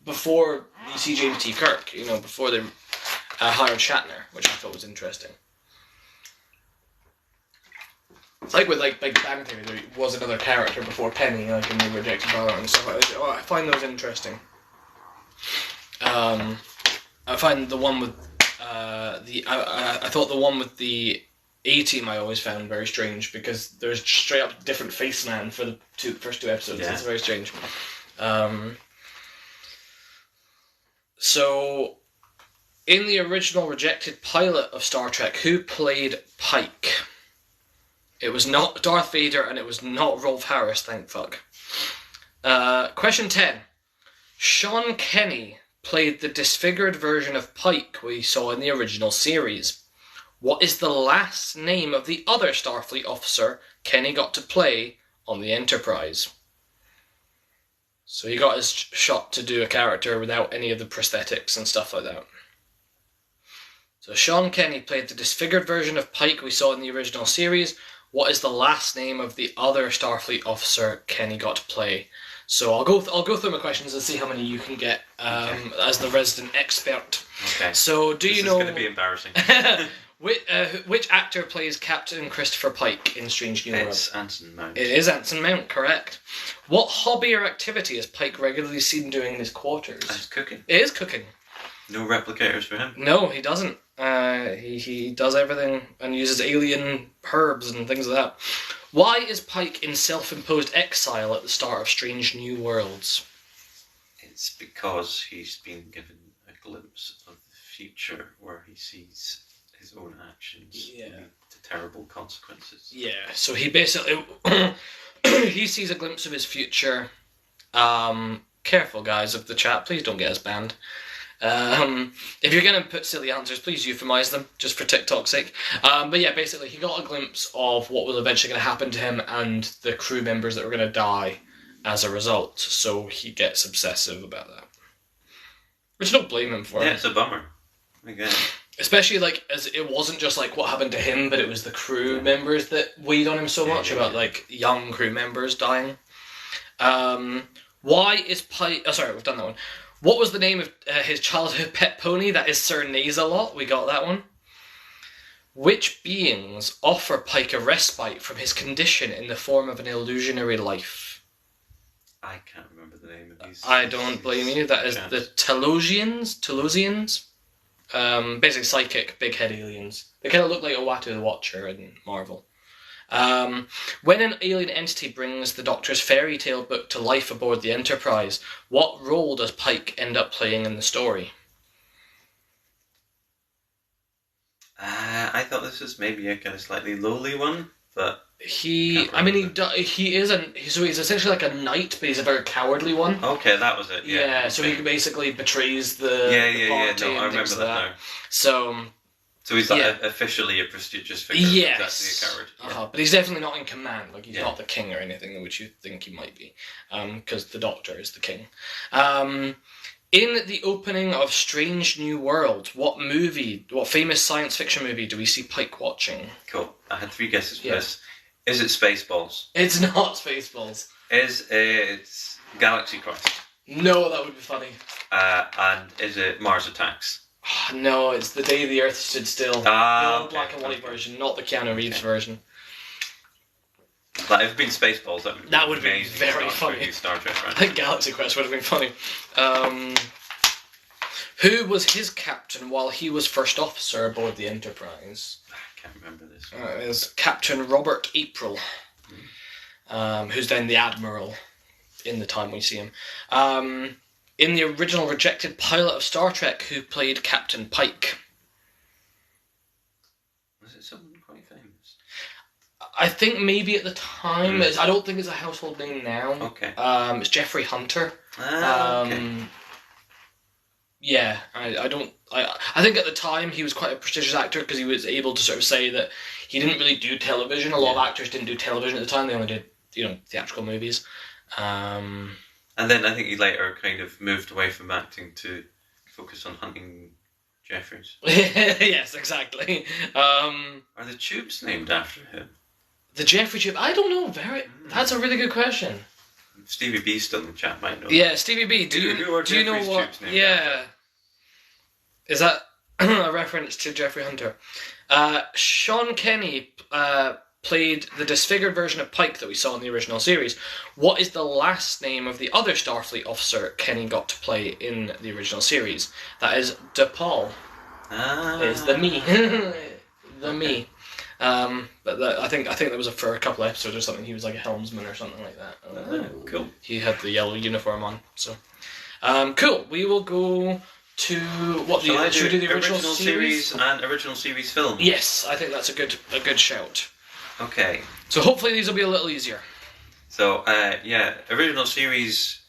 before you see James T. Kirk, before they hired Shatner, which I thought was interesting. It's like with Big Bang Theory, there was another character before Penny, in the rejected pilot and stuff like that. Oh, I find those interesting. I find the one with I thought the one with the A-Team I always found very strange, because there's straight up different face man for the first two episodes. Yeah. It's very strange. So, in the original rejected pilot of Star Trek, who played Pike? It was not Darth Vader, and it was not Rolf Harris, thank fuck. Question 10. Sean Kenny played the disfigured version of Pike we saw in the original series. What is the last name of the other Starfleet officer Kenny got to play on the Enterprise? So he got his shot to do a character without any of the prosthetics and stuff like that. So Sean Kenny played the disfigured version of Pike we saw in the original series. What is the last name of the other Starfleet officer Kenny got to play? So I'll go through my questions and see how many you can get as the resident expert. Okay. So this is going to be embarrassing. Which actor plays Captain Christopher Pike in Strange New Worlds? It's Anson Mount. It is Anson Mount, correct. What hobby or activity is Pike regularly seen doing in his quarters? It's cooking. It is cooking. No replicators for him? No, he doesn't. He does everything and uses alien herbs and things like that. Why is Pike in self-imposed exile at the start of Strange New Worlds? It's because he's been given a glimpse of the future where he sees his own actions lead to terrible consequences. Yeah, so he basically he sees a glimpse of his future. Careful, guys, of the chat. Please don't get us banned. If you're going to put silly answers, please euphemize them, just for TikTok's sake. But yeah, basically, he got a glimpse of what was eventually going to happen to him and the crew members that were going to die as a result, so he gets obsessive about that. Which I don't blame him for. Yeah, it's a bummer. Again. Especially, like, as it wasn't just, like, what happened to him, but it was the crew members that weighed on him so much about, like, young crew members dying. Why is Pike... Oh, sorry, we've done that one. What was the name of his childhood pet pony? That is Sir Naze-a-Lot. We got that one. Which beings offer Pike a respite from his condition in the form of an illusionary life? I can't remember the name of these. I don't blame you. That is the Telosians. Basically psychic, big head aliens. They kind of look like Uatu the Watcher in Marvel. When an alien entity brings the Doctor's fairy tale book to life aboard the Enterprise, what role does Pike end up playing in the story? I thought this was maybe a kind of slightly lowly one, but he is so he's essentially like a knight, but he's a very cowardly one. Okay, that was it. Yeah. Okay. So he basically betrays the party. No, I remember that now. So he's like officially a prestigious figure. Yes. Exactly a coward. But he's definitely not in command. Like, he's not the king or anything, which you think he might be. Because the Doctor is the king. In the opening of Strange New World, what famous science fiction movie do we see Pike watching? Cool. I had 3 guesses for this. Is it Spaceballs? It's not Spaceballs. Is it Galaxy Quest? No, that would be funny. And is it Mars Attacks? No, it's The Day the Earth Stood Still. The old black and white version, not the Keanu Reeves version. Like, if it'd been Spaceballs, that would be very funny. Star Trek, right? I think Galaxy Quest would have been funny. Who was his captain while he was first officer aboard the Enterprise? I can't remember this. It was Captain Robert April, who's then the Admiral in the time we see him. In the original rejected pilot of Star Trek, who played Captain Pike? Was it someone quite famous? I think maybe at the time. I don't think it's a household name now. Okay. It's Jeffrey Hunter. Okay. Yeah, I think at the time he was quite a prestigious actor because he was able to sort of say that he didn't really do television. A lot of actors didn't do television at the time. They only did, theatrical movies. And then I think he later kind of moved away from acting to focus on hunting Jeffries. Yes, exactly. Are the tubes named after him? The Jeffrey tube? I don't know. That's a really good question. Stevie B still in the chat might know. Yeah, Stevie B. Do you know what? Yeah. Is that a reference to Jeffrey Hunter? Sean Kenny played the disfigured version of Pike that we saw in the original series. What is the last name of the other Starfleet officer Kenny got to play in the original series? That is DePaul. It's the me. The me. But I think there was for a couple of episodes or something. He was like a helmsman or something like that. Cool. He had the yellow uniform on. So, cool. We will go to what should we do the original series and original series film? Yes, I think that's a good shout. Okay. So hopefully these will be a little easier. So original series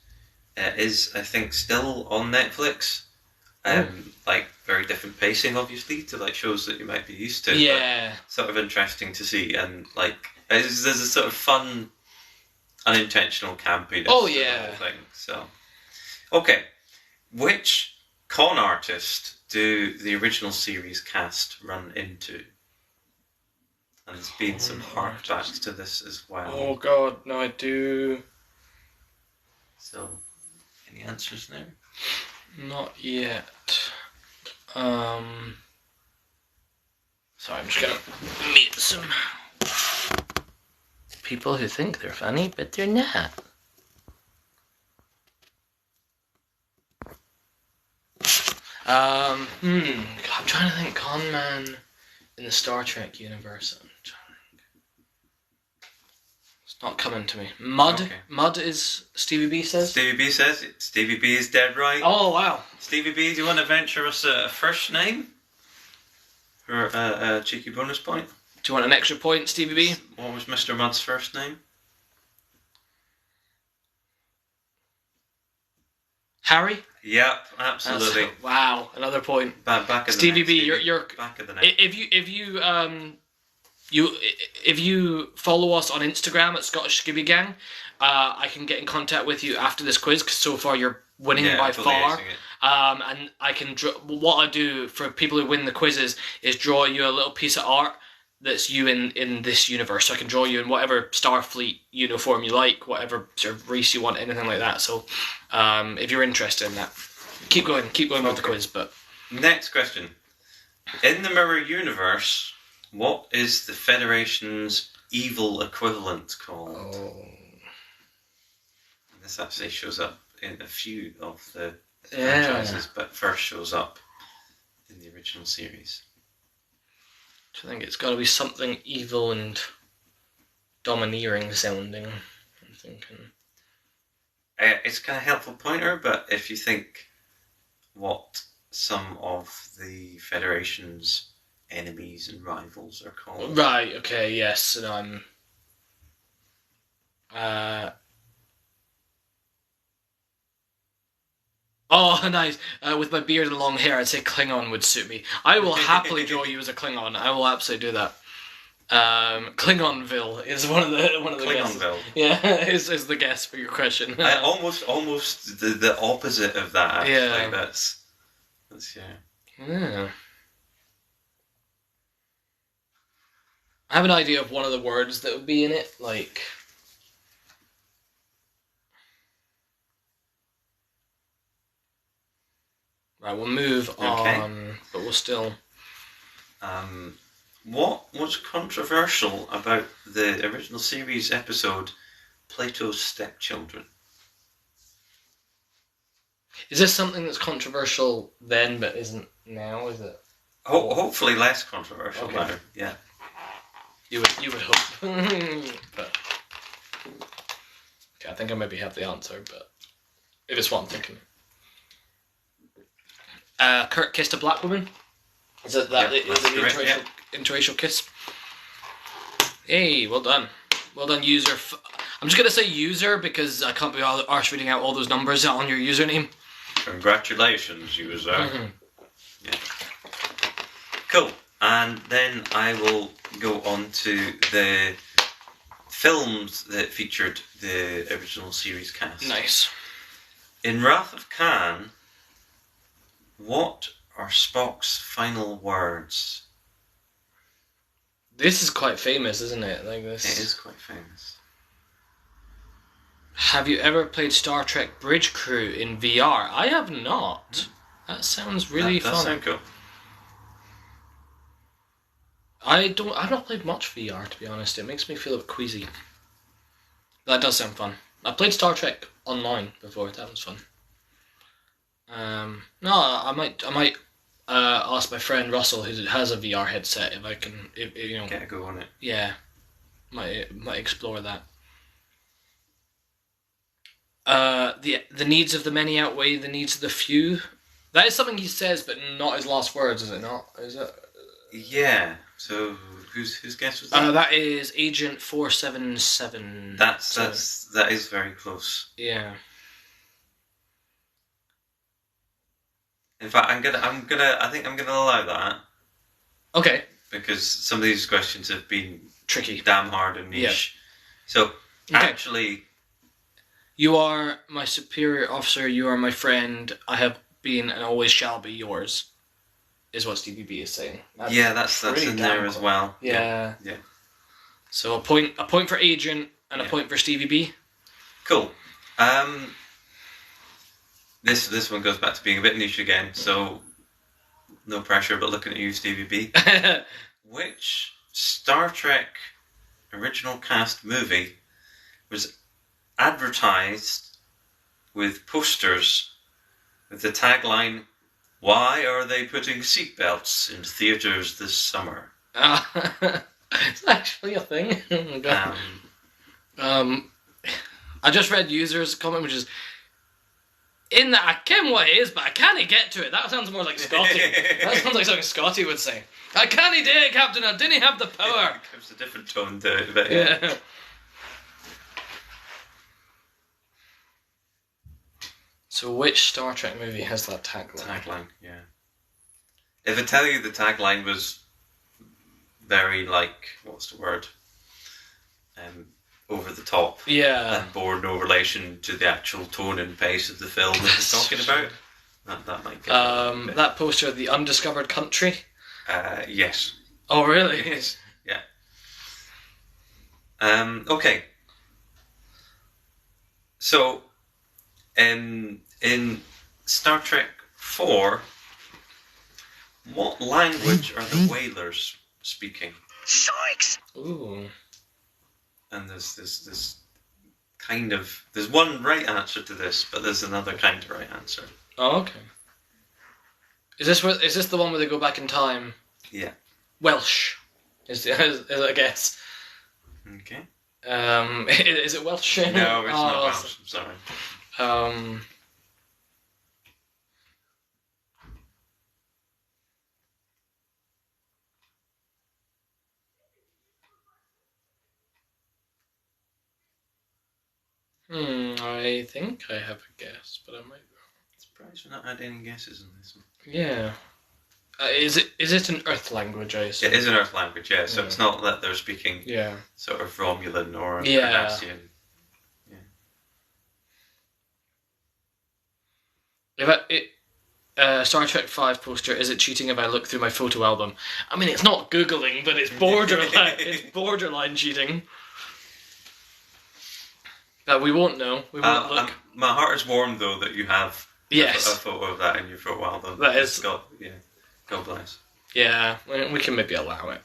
is I think still on Netflix. Like very different pacing, obviously, to like shows that you might be used to. Yeah. But sort of interesting to see, and like there's a sort of fun, unintentional campiness. Oh yeah. Thing. So, okay, which con artist do the original series cast run into? And there's been some harkbacks to this as well. Oh god, no, I do. So, any answers there? Not yet. Sorry, I'm just gonna meet some people who think they're funny, but they're not. I'm trying to think con man in the Star Trek universe. I'm trying to think. It's not coming to me. Mud. Okay. Mud is Stevie B says. Stevie B says it. Stevie B is dead right. Oh wow. Stevie B, do you want to venture us a first name for a cheeky bonus point? Do you want an extra point, Stevie B? What was Mr. Mud's first name? Harry. Yep, absolutely. Wow, another point. Back of Stevie the B, you're back of the net. If you follow us on Instagram at Scottish Skibby Gang, I can get in contact with you after this quiz because so far you're winning by far. And I can what I do for people who win the quizzes is draw you a little piece of art that's you in this universe. So I can draw you in whatever Starfleet uniform you like, whatever sort of race you want, anything like that. So if you're interested in that, keep going with the quiz. But next question: in the Mirror Universe, what is the Federation's evil equivalent called? Oh. This actually shows up in a few of the franchises, but first shows up in the original series. I think it's got to be something evil and domineering sounding. I'm thinking. It's kind of a helpful pointer, but if you think what some of the Federation's enemies and rivals are called. Right, okay, yes, and I'm... Oh, nice. With my beard and long hair, I'd say Klingon would suit me. I will happily draw you as a Klingon. I will absolutely do that. Klingonville is one of the guesses. Klingonville. Yeah, is the guess for your question. Almost the opposite of that. Actually. Yeah. That's Yeah. I have an idea of one of the words that would be in it, like. Right, we'll move on, but we'll still... what was controversial about the original series episode Plato's Stepchildren? Is this something that's controversial then, but isn't now, is it? Hopefully less controversial now, yeah. You would hope. But... Okay, I think I maybe have the answer, but... If it's what I'm thinking. Kurt kissed a black woman. Is it that? Yep, is it the interracial kiss? Hey, well done. Well done, user. I'm just going to say user because I can't be arsed reading out all those numbers on your username. Congratulations, user. Mm-hmm. Yeah. Cool. And then I will go on to the films that featured the original series cast. Nice. In Wrath of Khan, what are Spock's final words? This is quite famous, isn't it? Like this. It is quite famous. Have you ever played Star Trek Bridge Crew in VR? I have not. That sounds really fun. That sounds cool. I've not played much VR, to be honest. It makes me feel a bit queasy. That does sound fun. I played Star Trek Online before. That was fun. No, I might ask my friend Russell, who has a VR headset, if I can, if you know, get a go on it. Yeah, might explore that. The needs of the many outweigh the needs of the few. That is something he says, but not his last words, is it not? Is it? Yeah. So whose guess was that? That is Agent 477. That is very close. Yeah. In fact, I think I'm gonna allow that. Okay. Because some of these questions have been tricky, damn hard and niche. Yeah. So actually, you are my superior officer. You are my friend. I have been and always shall be yours. Is what Stevie B is saying. That's in there as well. Yeah. So a point for Agent and a point for Stevie B. Cool. This one goes back to being a bit niche again. So no pressure, but looking at you, Stevie B. Which Star Trek original cast movie was advertised with posters with the tagline, "Why are they putting seatbelts in theaters this summer?" It's actually a thing. I just read users' comment, which is, in that I ken what it is, but I can't get to it. That sounds more like Scotty. That sounds like something Scotty would say. I can't do it, Captain. I didn't have the power. It gives a different tone to it, but yeah. So which Star Trek movie has that tagline? Tagline, yeah. If I tell you the tagline was very, what's the word? Over the top. Yeah. And bore no relation to the actual tone and pace of the film that it's talking about. That might get that poster of The Undiscovered Country? Yes. Oh, really? Yes. Yeah. Okay. So, in Star Trek 4, what language are the whalers speaking? Sharks! Ooh. And there's one right answer to this, but there's another kind of right answer. Oh, okay. Is this the one where they go back in time? Yeah. Welsh is I guess. Okay. Is it Welsh? No, it's not Welsh. I'm sorry. I think I have a guess, but I might be wrong. Surprised we're not had any guesses on this one. Yeah. Is it an Earth language, I assume? It is an Earth language, yeah. So it's not that they're speaking sort of Romulan or Cardassian. If Star Trek 5 poster, is it cheating if I look through my photo album? I mean, it's not Googling, but it's borderline cheating. But we won't know. We won't look. My heart is warmed, though, that you have a photo of that in your photo album. That is... God bless. Yeah, we can maybe allow it.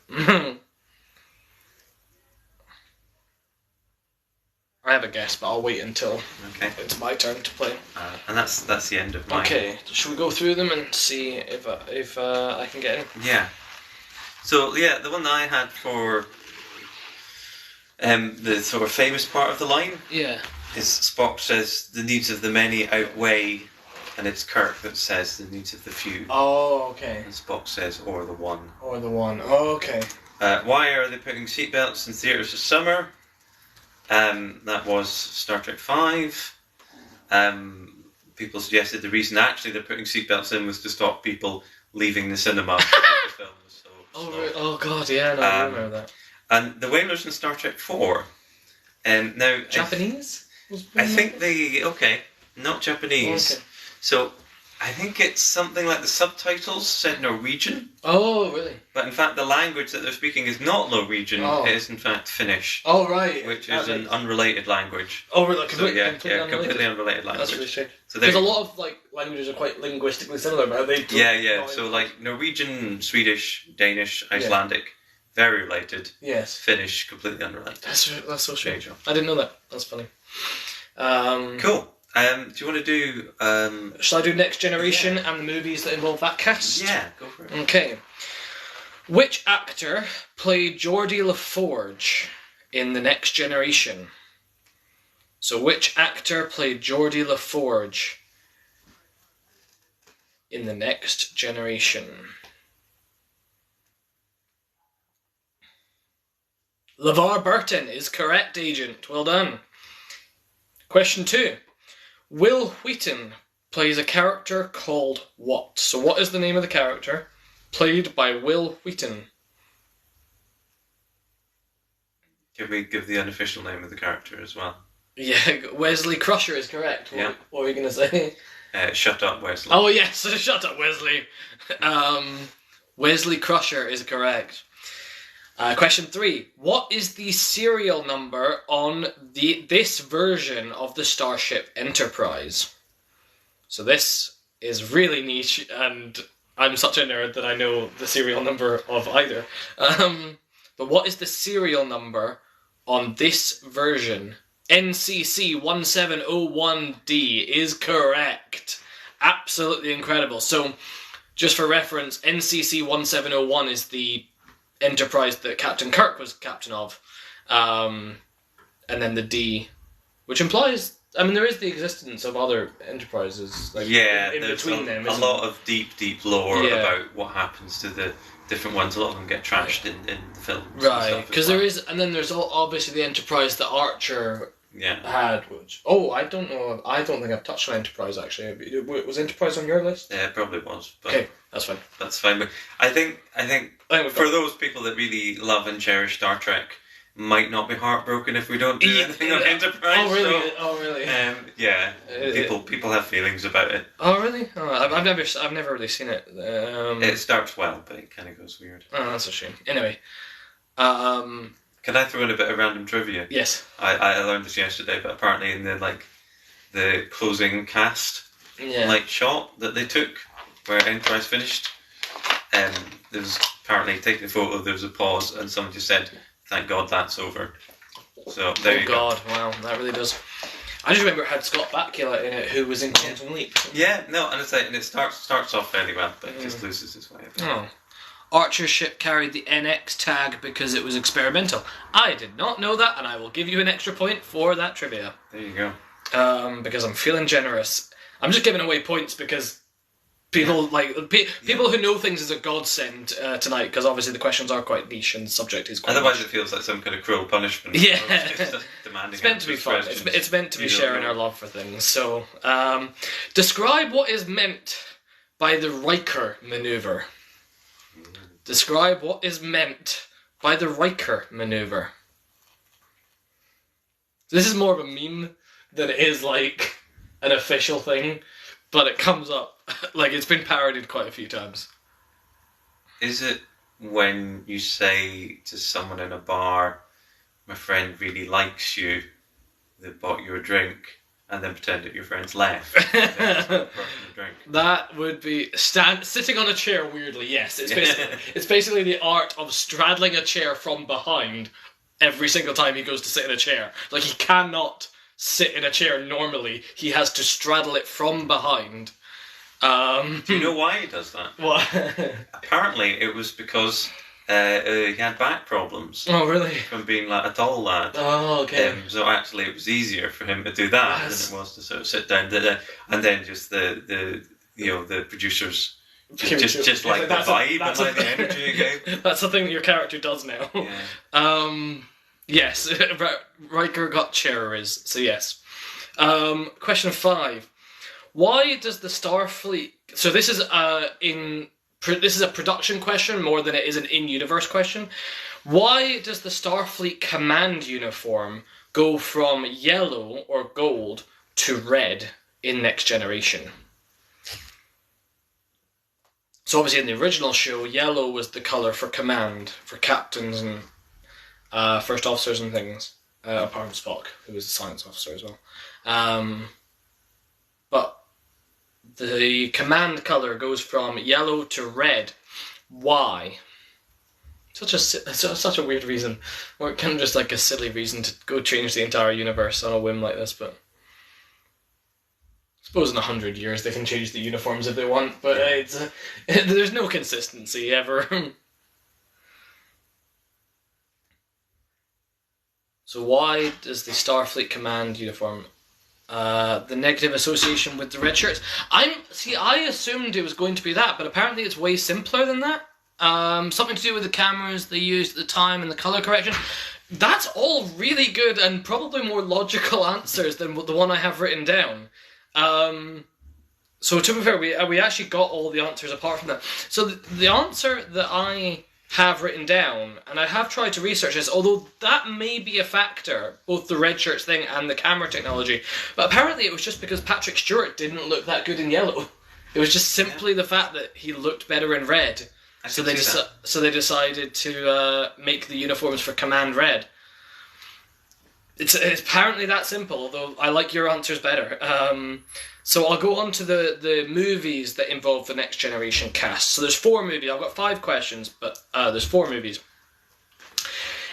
I have a guess, but I'll wait until it's my turn to play. And that's the end of mine. Okay, should we go through them and see if I can get any? Yeah. So, the one that I had for the sort of famous part of the line is Spock says, "The needs of the many outweigh," and it's Kirk that says, "The needs of the few." Oh, okay. And Spock says, "Or the one." Or the one. Oh, okay. Why are they putting seatbelts in theatres this summer? That was Star Trek 5. People suggested the reason actually they're putting seatbelts in was to stop people leaving the cinema before the film was so. Oh god, yeah, no, I remember that. And the whalers in Star Trek 4. Now Japanese? I think not Japanese. Okay. So I think it's something like the subtitles said Norwegian. Oh, really? But in fact, the language that they're speaking is not Norwegian. It is in fact Finnish. Oh, right. Which is an unrelated language. Oh, really? Completely unrelated language. That's really strange. So because a lot of languages are quite linguistically similar, but they don't. Yeah. So Norwegian, Swedish, Danish, Icelandic, very related. Yes. Finnish, completely unrelated. That's so strange. I didn't know that. That's funny. Cool. Do you want to do... Shall I do Next Generation and the movies that involve that cast? Yeah, go for it. Okay. Which actor played Geordie LaForge in The Next Generation? So which actor played Geordie LaForge in The Next Generation? LeVar Burton is correct, Agent. Well done. Question 2. Will Wheaton plays a character called what? So what is the name of the character played by Will Wheaton? Can we give the unofficial name of the character as well? Yeah, Wesley Crusher is correct. What were you going to say? Shut up, Wesley. Oh, yes, shut up, Wesley. Wesley Crusher is correct. Question 3. What is the serial number on this version of the Starship Enterprise? So this is really niche, and I'm such a nerd that I know the serial number of either. But what is the serial number on this version? NCC 1701D is correct. Absolutely incredible. So, just for reference, NCC 1701 is the Enterprise that Captain Kirk was captain of. And then the D, which implies... I mean, there is the existence of other enterprises in between them. A lot of deep lore about what happens to the different ones. A lot of them get trashed in the films. Right, because there is, and then there's obviously the Enterprise that Archer had. Which I don't know. I don't think I've touched on Enterprise actually. Was Enterprise on your list? Yeah, it probably was. But okay, that's fine. That's fine. But I think for those people that really love and cherish Star Trek, might not be heartbroken if we don't do anything on Enterprise. Oh really? So, oh really? People have feelings about it. Oh really? Oh, I've never really seen it. It starts well, but it kind of goes weird. Oh, that's a shame. Anyway, can I throw in a bit of random trivia? Yes. I learned this yesterday, but apparently in the closing cast shot that they took where Enterprise finished, there was apparently taking a photo. There was a pause, and someone just said, "Thank God that's over." So there you go. Oh God! Wow, that really does. I just remember it had Scott Bakula in it, who was in Quantum Leap. Yeah, no, and it starts off fairly well, but it just loses its way a bit. Oh. Archer's ship carried the NX tag because it was experimental. I did not know that, and I will give you an extra point for that trivia. There you go. Because I'm feeling generous. I'm just giving away points because people people who know things is a godsend tonight, because obviously the questions are quite niche and the subject is quite otherwise niche. It feels like some kind of cruel punishment. Yeah. Demanding it's meant to be fun. It's meant to be sharing our love for things. So, describe what is meant by the Riker maneuver. Describe what is meant by the Riker maneuver. This is more of a meme than it is like an official thing, but it comes up. It's been parodied quite a few times. Is it when you say to someone in a bar, "My friend really likes you," they bought you a drink, and then pretend that your friend's left? That would be sitting on a chair weirdly, yes. It's basically the art of straddling a chair from behind every single time he goes to sit in a chair. He cannot sit in a chair normally. He has to straddle it from behind. Do you know why he does that? What? Apparently it was because he had back problems. Oh, really? From being a tall lad. Oh, okay. So actually it was easier for him to do that than it was to sort of sit down and then just the producers just like the vibe and the energy again. That's the thing that your character does now. Yeah. Yes, Riker got cherries, so yes. Question 5. Why does the Starfleet... So this is this is a production question more than it is an in-universe question. Why does the Starfleet command uniform go from yellow or gold to red in Next Generation? So obviously in the original show, yellow was the colour for command, for captains and first officers and things. Apart from Spock, who was a science officer as well. But the command colour goes from yellow to red. Why? Such a weird reason. Or kind of just like a silly reason to go change the entire universe on a whim like this, but... suppose in 100 years they can change the uniforms if they want, but there's no consistency ever. So why does the Starfleet Command uniform, the negative association with the red shirts? I assumed it was going to be that, but apparently it's way simpler than that. Something to do with the cameras they used at the time and the colour correction. That's all really good and probably more logical answers than the one I have written down. So to be fair, we actually got all the answers apart from that. So the answer that I have written down, and I have tried to research this, although that may be a factor, both the red shirts thing and the camera technology, but apparently it was just because Patrick Stewart didn't look that good in yellow. It was just simply the fact that he looked better in red. So they decided to make the uniforms for Command red. It's apparently that simple, although I like your answers better. So I'll go on to the movies that involve the Next Generation cast. So there's 4 movies. I've got 5 questions, but there's 4 movies.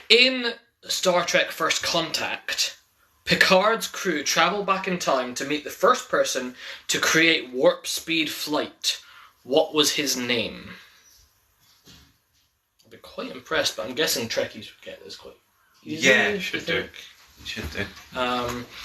In Star Trek First Contact, Picard's crew travel back in time to meet the first person to create warp speed flight. What was his name? I'll be quite impressed, but I'm guessing Trekkies would get this quite easily. Yeah, should do.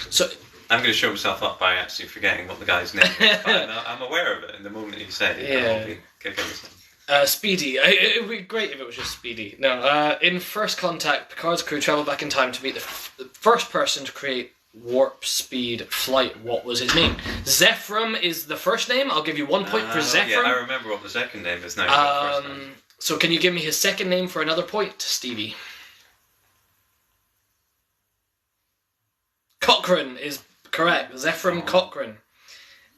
So I'm going to show myself up by actually forgetting what the guy's name is. But I'm aware of it in the moment you say it. Yeah. I'll be kicking this. Speedy. It would be great if it was just Speedy. No, in First Contact, Picard's crew travel back in time to meet the first person to create warp speed flight. What was his name? Zephram is the first name. I'll give you 1 point for Zephram. Yeah, I remember what the second name is now. So can you give me his second name for another point, Stevie? Cochrane is correct. Zephram Cochrane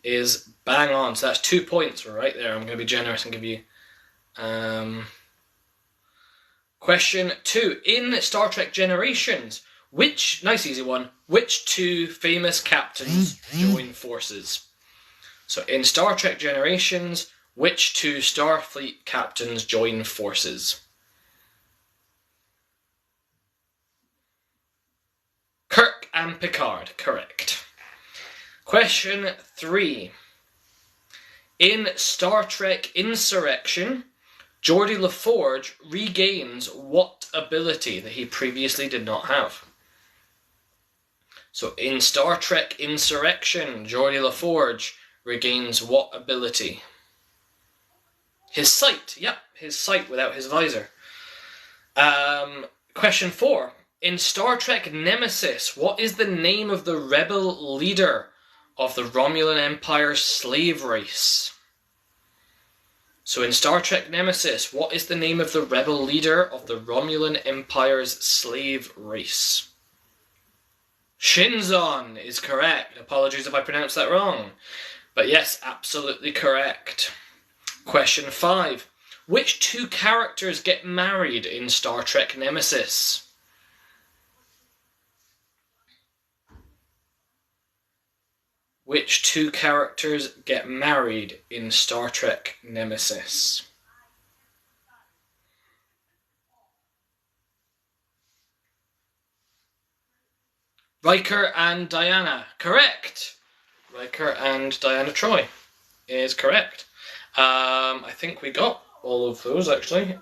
is bang on. So that's 2 points right there. I'm going to be generous and give you... Question 2. In Star Trek Generations, nice easy one, which 2 famous captains join forces? So in Star Trek Generations, which 2 Starfleet captains join forces? Kirk and Picard, correct. Question 3. In Star Trek Insurrection, Geordi LaForge regains what ability that he previously did not have? So in Star Trek Insurrection, Geordi LaForge regains what ability? His sight, yep, his sight without his visor. Question 4. In Star Trek Nemesis, what is the name of the rebel leader of the Romulan Empire's slave race? So in Star Trek Nemesis, what is the name of the rebel leader of the Romulan Empire's slave race? Shinzon is correct. Apologies if I pronounced that wrong. But yes, absolutely correct. Question 5. Which 2 characters get married in Star Trek Nemesis? Which 2 characters get married in Star Trek Nemesis? Riker and Diana, correct. Riker and Diana Troy is correct. I think we got all of those actually.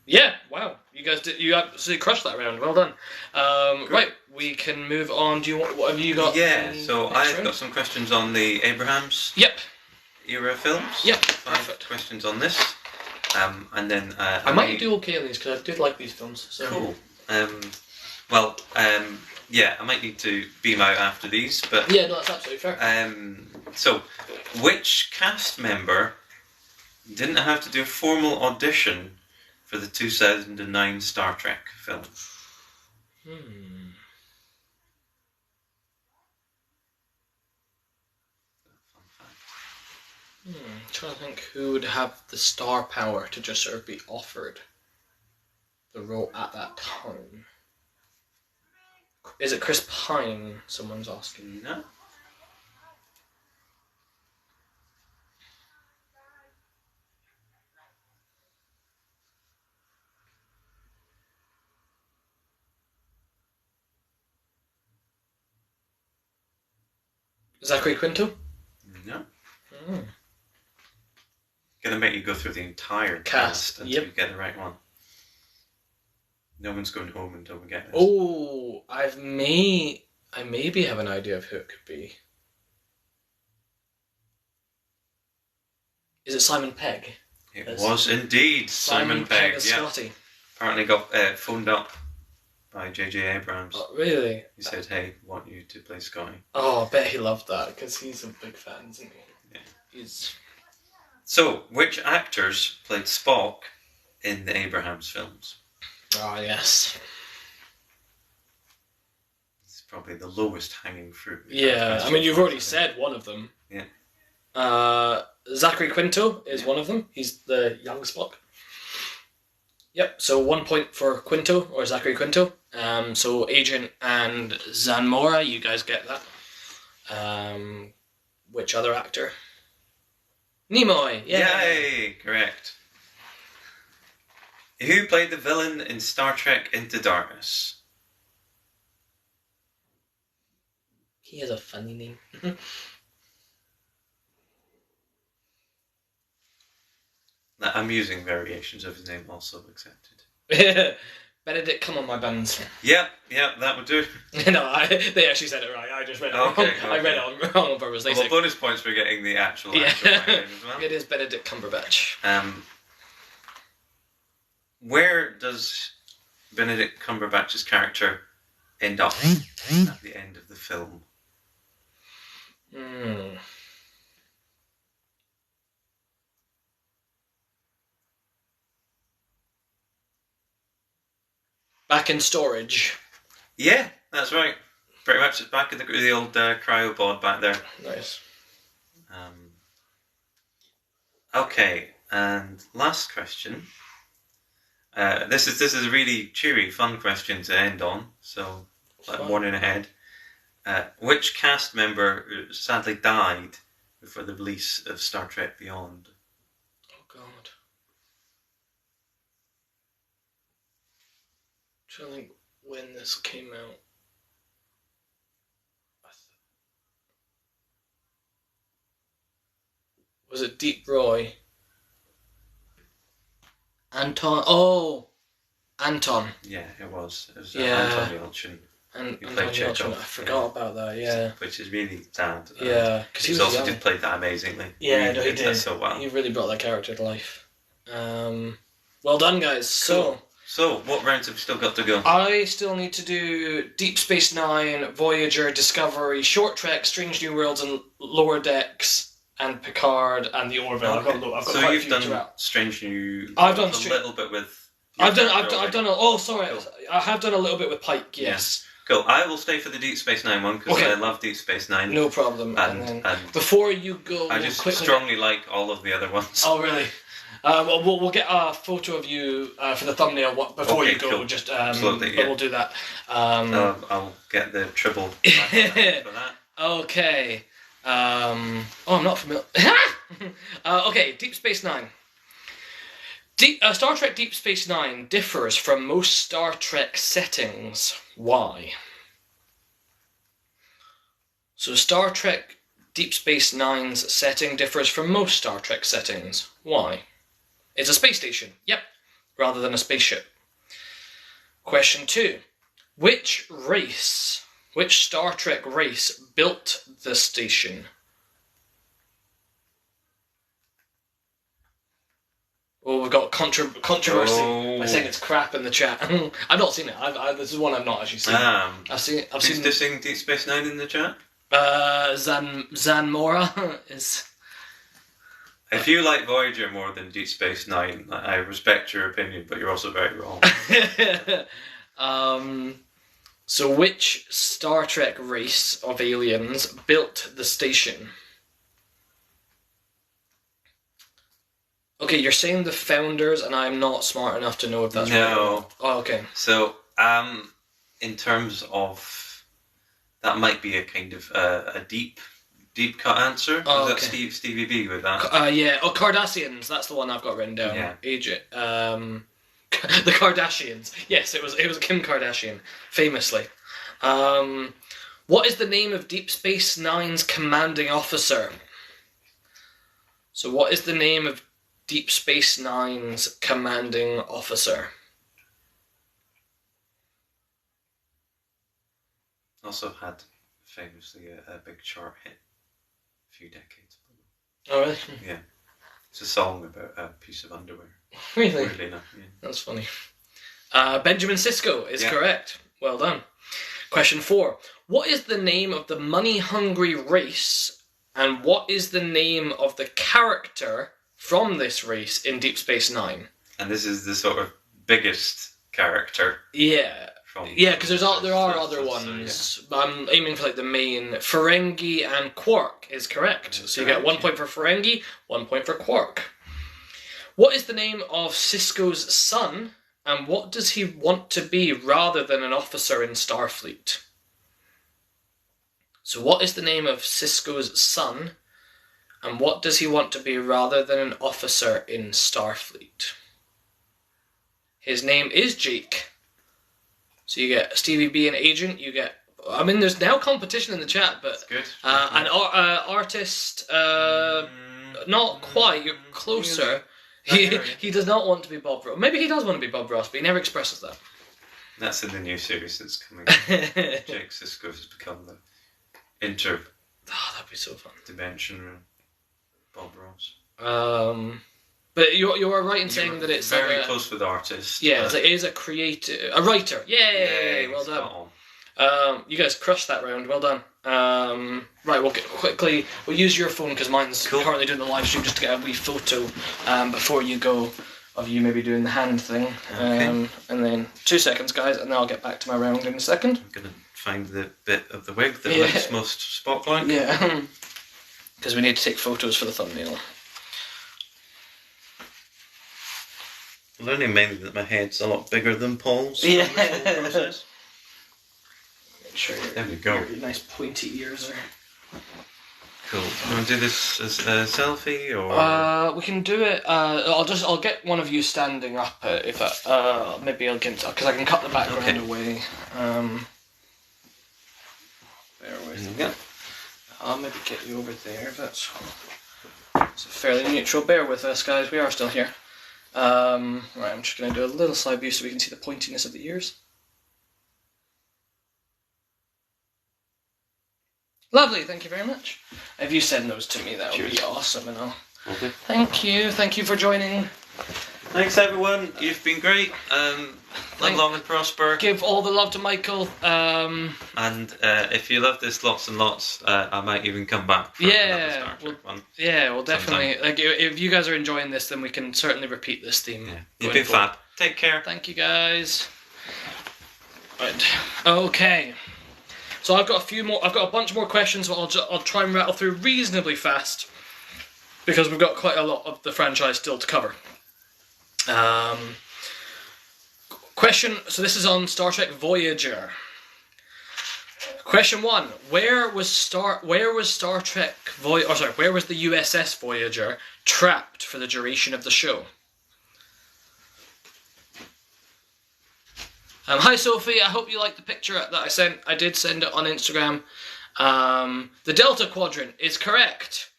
Yeah, wow. You absolutely crushed that round. Well done. Right, we can move on. What have you got? Yeah, so I've got some questions on the Abrahams era films. Yep, 5 perfect. questions on this. And then I might do okay on these because I did like these films. So. Cool. Yeah, I might need to beam out after these, but yeah, no, that's absolutely fair. So, which cast member didn't have to do a formal audition for the 2009 Star Trek film? Trying to think who would have the star power to just sort of be offered the role at that time. Is it Chris Pine? Someone's asking. No. Zachary Quinto? No. Gonna make you go through the entire cast until you get the right one. No one's going home until we get this. Oh, I maybe have an idea of who it could be. Is it Simon Pegg? It was indeed Simon Pegg. As Scotty. Apparently got phoned up by J.J. Abrams. Oh, really? He said, "Hey, want you to play Scotty." Oh, I bet he loved that because he's a big fan, isn't he? Yeah. He's. So, which actors played Spock in the Abrams films? Ah, yes. It's probably the lowest hanging fruit. Yeah, I mean, you've already said one of them. Yeah. Zachary Quinto is one of them. He's the young Spock. Yep, so 1 point for Quinto, or Zachary Quinto. So Agent and Zanmora, you guys get that. Which other actor? Nimoy! Yay! Correct. Who played the villain in Star Trek Into Darkness? He has a funny name. I'm using variations of his name also accepted. Benedict, come on my buns. Yep, that would do. No, they actually said it right. I just read it wrong. I read it wrong on purpose. Well, bonus points for getting the actual name as well. It is Benedict Cumberbatch. Where does Benedict Cumberbatch's character end up at the end of the film? Back in storage. Yeah, that's right. Pretty much it's back in the old cryopod back there. Nice. Okay, and last question. This is a really cheery, fun question to end on. So, warning ahead. Which cast member sadly died before the release of Star Trek Beyond? Oh God. I'm trying to think when this came out. Was it Deep Roy? Anton. Oh, Anton. Yeah, it was. It was Anton Yelchin. And Anton Yelchin. I forgot about that. Yeah. Which is really sad. Yeah, because he also did play that amazingly. Yeah, really no, he did. That so well. He really brought that character to life. Well done, guys. Cool. So, what rounds have we still got to go? I still need to do Deep Space Nine, Voyager, Discovery, Short Trek, Strange New Worlds, and Lower Decks. And Picard and the Orville. Okay. I've got so quite you've a few done throughout. Strange New. I've done a little bit with. I've done. Oh, sorry. Cool. I have done a little bit with Pike. Yes. Yeah. Cool. I will stay for the Deep Space Nine one because I love Deep Space Nine. No problem. And before you go, I just strongly like all of the other ones. Oh really? Well, we'll get a photo of you for the thumbnail before you go. Cool. Just absolutely. But we'll do that. I'll get the triple for that. Okay. I'm not familiar. Okay, Deep Space Nine. Star Trek Deep Space Nine differs from most Star Trek settings. Why? So Star Trek Deep Space Nine's setting differs from most Star Trek settings. Why? It's a space station. Yep. Rather than a spaceship. Question 2. Which Star Trek race built the station? Oh, we've got controversy by saying it's crap in the chat. I've not seen it. This is one I've not actually seen. I've seen. Who's dissing Deep Space Nine in the chat? Zanmora is. If you like Voyager more than Deep Space Nine, I respect your opinion, but you're also very wrong. So which Star Trek race of aliens built the station? Okay, you're saying the founders, and I'm not smart enough to know if that's right. No. Oh, okay. So, in terms of that, might be a kind of a deep cut answer. Oh, Is that Stevie B with that? Yeah. Oh, Cardassians. That's the one I've got written down. Yeah. Agent. The Kardashians. Yes, it was Kim Kardashian, famously. What is the name of Deep Space Nine's commanding officer? So what is the name of Deep Space Nine's commanding officer? Also had famously a big chart hit a few decades ago. Oh, really? Yeah. It's a song about a piece of underwear. Really? Weirdly enough, yeah. That's funny. Benjamin Sisko is correct. Well done. Question 4. What is the name of the money-hungry race, and what is the name of the character from this race in Deep Space Nine? And this is the sort of biggest character. Yeah. Yeah, because there are other ones, but I'm aiming for like the main. Ferengi and Quark is correct. So you get 1 point for Ferengi, 1 point for Quark. What is the name of Sisko's son, and what does he want to be rather than an officer in Starfleet? So what is the name of Sisko's son, and what does he want to be rather than an officer in Starfleet? His name is Jake. So you get Stevie B an agent, you get... I mean, there's now competition in the chat, but... That's good. An artist, not quite, you're closer. He does not want to be Bob Ross. Maybe he does want to be Bob Ross, but he never expresses that. That's in the new series that's coming. Jake Sisko has become the Oh, that'd be so fun. Dimension Bob Ross. But you are right in saying that it's very like close with the artist. Yeah, it is a writer. Yay! Well done. You guys crushed that round. Well done. Right, we'll use your phone because mine's currently doing the live stream just to get a wee photo before you go of you maybe doing the hand thing. And then 2 seconds, guys, and then I'll get back to my round in a second. I'm gonna find the bit of the wig that looks most Spock-like. Yeah, because we need to take photos for the thumbnail. Learning mainly that my head's a lot bigger than Paul's. Yeah. Make sure there we go. Your nice pointy ears are cool. You want to do this as a selfie or? We can do it. I'll get one of you standing up if maybe I'll get because I can cut the background away. Bear with me. I'll maybe get you over there. It's fairly neutral. Bear with us, guys. We are still here. Right, I'm just going to do a little side view so we can see the pointiness of the ears. Lovely, thank you very much. If you send those to me, that would be awesome, and I'll... Okay. Thank you for joining. Thanks everyone, you've been great. Live long and prosper. Give all the love to Michael. And if you love this lots and lots, I might even come back for another Star Trek one. Yeah, well definitely. Like if you guys are enjoying this, then we can certainly repeat this theme. Yeah. You've been fab. Take care. Thank you guys. Right. Okay. So I've got a bunch more questions, but I'll try and rattle through reasonably fast because we've got quite a lot of the franchise still to cover. Question. So this is on Star Trek Voyager. Question 1: Where was the USS Voyager trapped for the duration of the show? Hi Sophie, I hope you liked the picture that I sent. I did send it on Instagram. The Delta Quadrant is correct.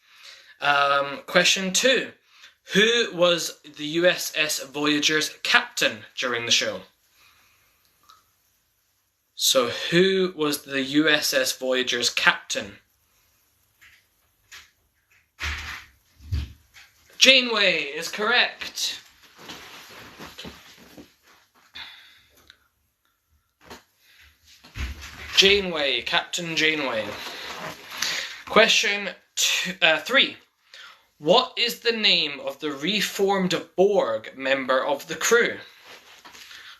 Question 2: Who was the USS Voyager's captain during the show? So who was the USS Voyager's captain? Janeway is correct. Janeway, Captain Janeway. Question 3. What is the name of the reformed Borg member of the crew?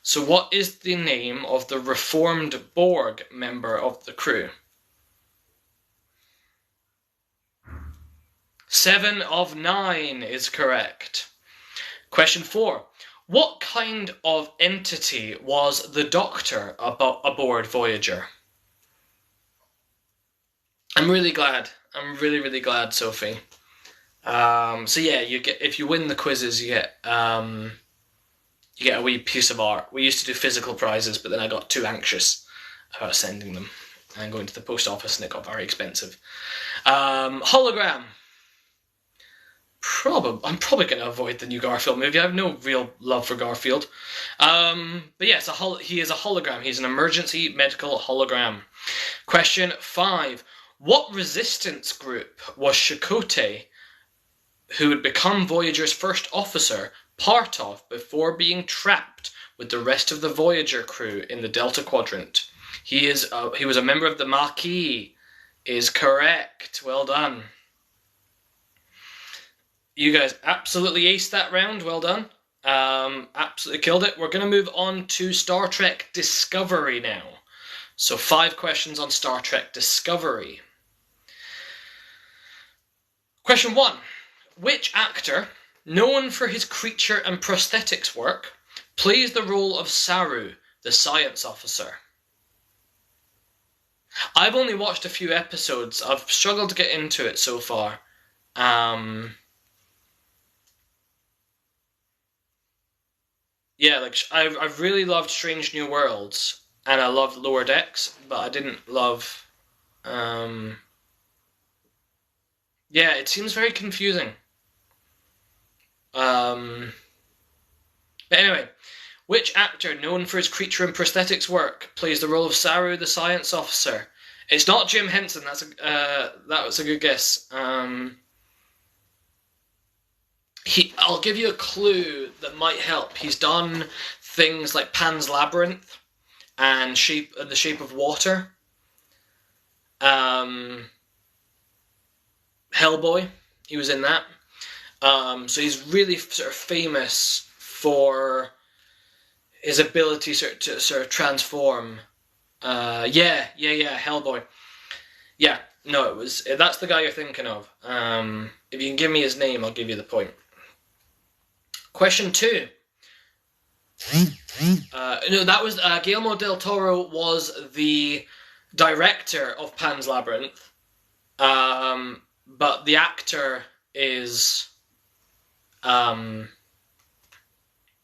So what is the name of the reformed Borg member of the crew? 7 of 9 is correct. Question 4. What kind of entity was the Doctor aboard Voyager? I'm really glad. I'm really glad, Sophie. So yeah, if you win the quizzes, you get a wee piece of art. We used to do physical prizes, but then I got too anxious about sending them. and going to the post office, and it got very expensive. Hologram. I'm probably going to avoid the new Garfield movie. I have no real love for Garfield. But yes, he is a hologram. He's an emergency medical hologram. Question 5. What resistance group was Chakotay, who would become Voyager's first officer, part of before being trapped with the rest of the Voyager crew in the Delta Quadrant? He was a member of the Maquis. Is correct. Well done. You guys absolutely aced that round. Well done. Absolutely killed it. We're going to move on to Star Trek Discovery now. So 5 questions on Star Trek Discovery. Question 1. Which actor, known for his creature and prosthetics work, plays the role of Saru, the science officer? I've only watched a few episodes. I've struggled to get into it so far. Yeah, like I've really loved Strange New Worlds, and I loved Lower Decks, but I didn't love. Yeah, it seems very confusing. But anyway, which actor, known for his creature and prosthetics work, plays the role of Saru, the science officer? It's not Jim Henson. That was a good guess. I'll give you a clue that might help. He's done things like Pan's Labyrinth and The Shape of Water. Hellboy, he was in that. So he's really sort of famous for his ability to sort of transform. Yeah, Hellboy. Yeah, no, that's the guy you're thinking of. If you can give me his name, I'll give you the point. Question 2. No, that was Guillermo del Toro was the director of Pan's Labyrinth, but the actor is what I'm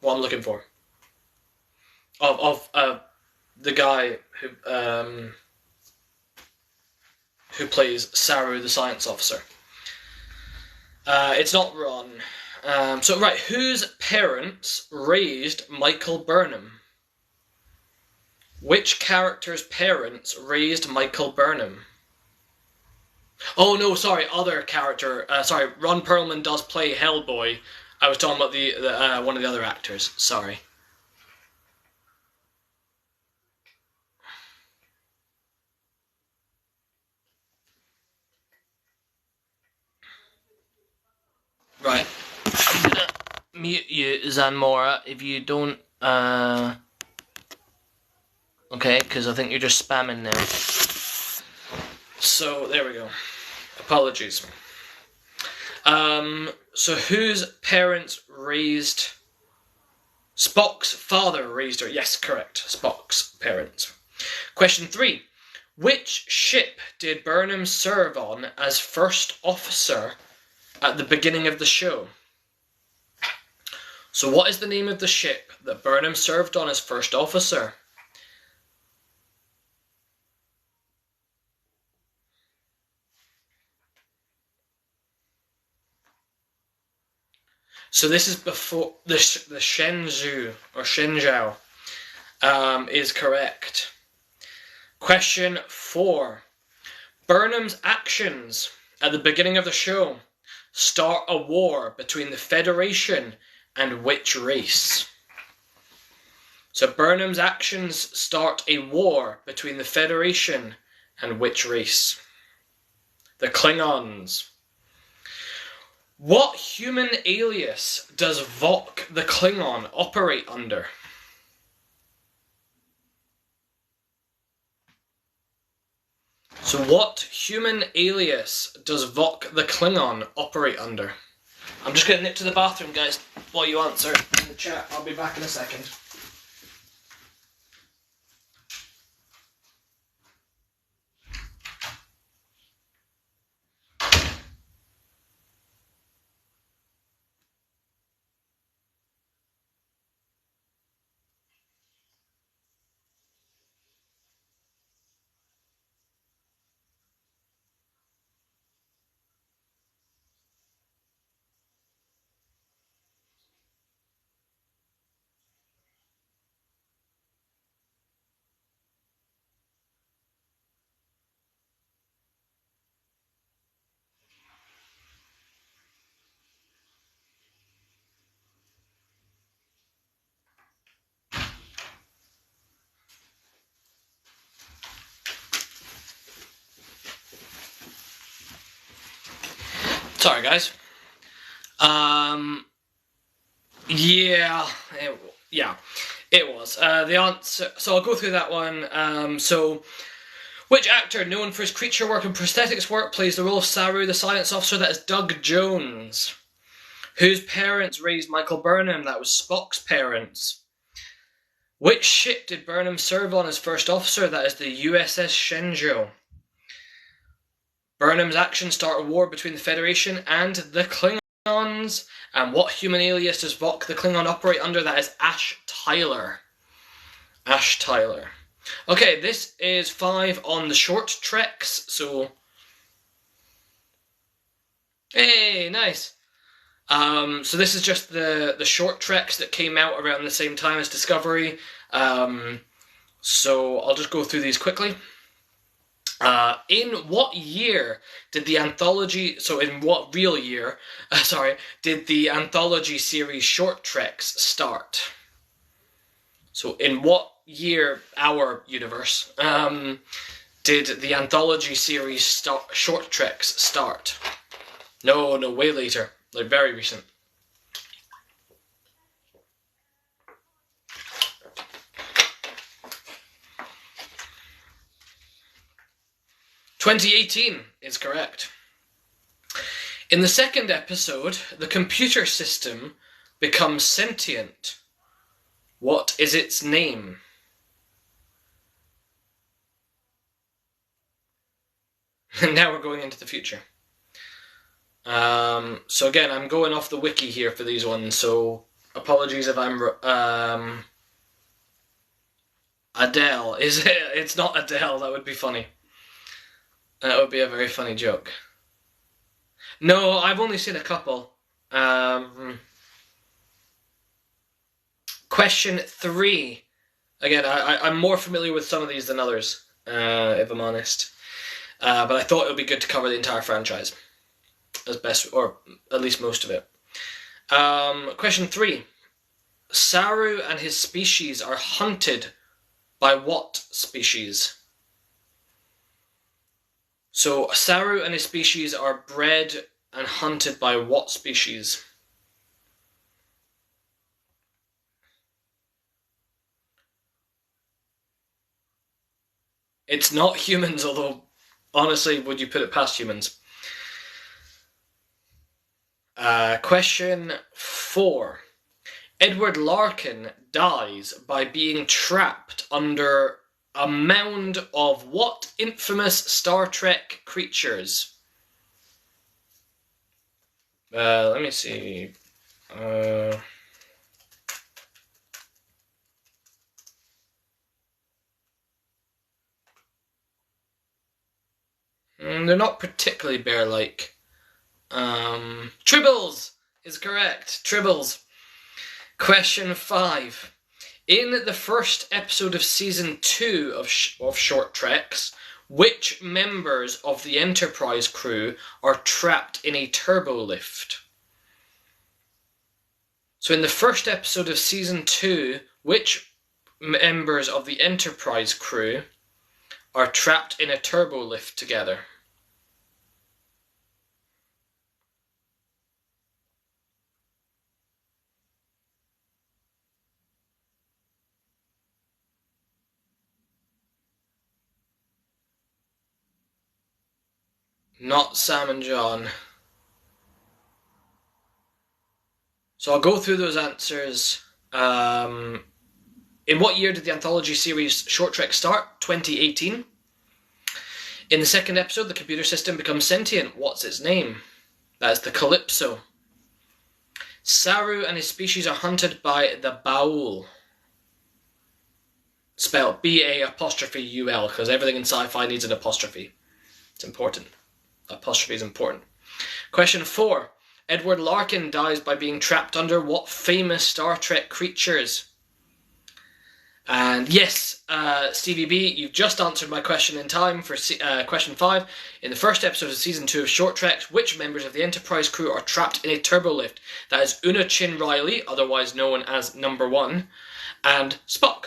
looking for. Of the guy who plays Saru, the science officer. It's not Ron. Right, whose parents raised Michael Burnham? Which character's parents raised Michael Burnham? Oh no, sorry, other character. Sorry, Ron Perlman does play Hellboy. I was talking about the one of the other actors. Sorry. Right. I'm gonna mute you, Zanmora, if you don't. Okay, because I think you're just spamming now. So there we go. Apologies. So whose parents raised... Spock's father raised her. Yes, correct. Spock's parents. Question 3. Which ship did Burnham serve on as first officer at the beginning of the show? So what is the name of the ship that Burnham served on as first officer? So this is before the Shenzhou or Shenzhou is correct. Question 4. Burnham's actions at the beginning of the show start a war between the Federation and which race? So Burnham's actions start a war between the Federation and which race? The Klingons. What human alias does Vok the Klingon operate under? So what human alias does Vok the Klingon operate under? I'm just going to nip to the bathroom, guys, while you answer in the chat. I'll be back in a second. Sorry, guys. Yeah, it was. The answer. So I'll go through that one. So, which actor, known for his creature work and prosthetics work, plays the role of Saru, the science officer? That is Doug Jones. Whose parents raised Michael Burnham? That was Spock's parents. Which ship did Burnham serve on as first officer? That is the USS Shenzhou. Burnham's actions start a war between the Federation and the Klingons. And what human alias does Vok the Klingon operate under? That is Ash Tyler. Ash Tyler. Okay, this is 5 on the short treks, so... Hey, nice. So this is just the short treks that came out around the same time as Discovery. So I'll just go through these quickly. In what year did the anthology... So in what real year, did the anthology series Short Treks start? So in what year, our universe, did the anthology series Short Treks start? No, way later. Like, very recent. "2018 is correct. In the second episode, the computer system becomes sentient. What is its name? And now we're going into the future. So again, I'm going off the wiki here for these ones, so apologies if I'm... Adele. Is it? It's not Adele, that would be funny. That would be a very funny joke. No, I've only seen a couple. Question 3. Again, I'm more familiar with some of these than others, if I'm honest. But I thought it would be good to cover the entire franchise. As best, or at least most of it. Question 3. Saru and his species are hunted by what species? So, Saru and his species are bred and hunted by what species? It's not humans, although, honestly, would you put it past humans? Question 4. Edward Larkin dies by being trapped under a mound of what infamous Star Trek creatures? Let me see. They're not particularly bear-like. Tribbles is correct. Tribbles. Question 5. In the first episode of Season 2 of Short Treks, which members of the Enterprise crew are trapped in a turbolift? So in the first episode of Season 2, which members of the Enterprise crew are trapped in a turbolift together? Not Sam and John. So I'll go through those answers. In what year did the anthology series Short Trek start? 2018. In the second episode, the computer system becomes sentient. What's its name? That's the Calypso. Saru and his species are hunted by the Baul. Spelled B-A-U-L, because everything in sci-fi needs an apostrophe. It's important. Apostrophe is important. Question 4. Edward Larkin dies by being trapped under what famous Star Trek creatures? And yes, Stevie B, you've just answered my question in time for question 5. In the first episode of Season 2 of Short Trek, which members of the Enterprise crew are trapped in a turbolift? That is Una Chin Riley, otherwise known as Number 1, and Spock.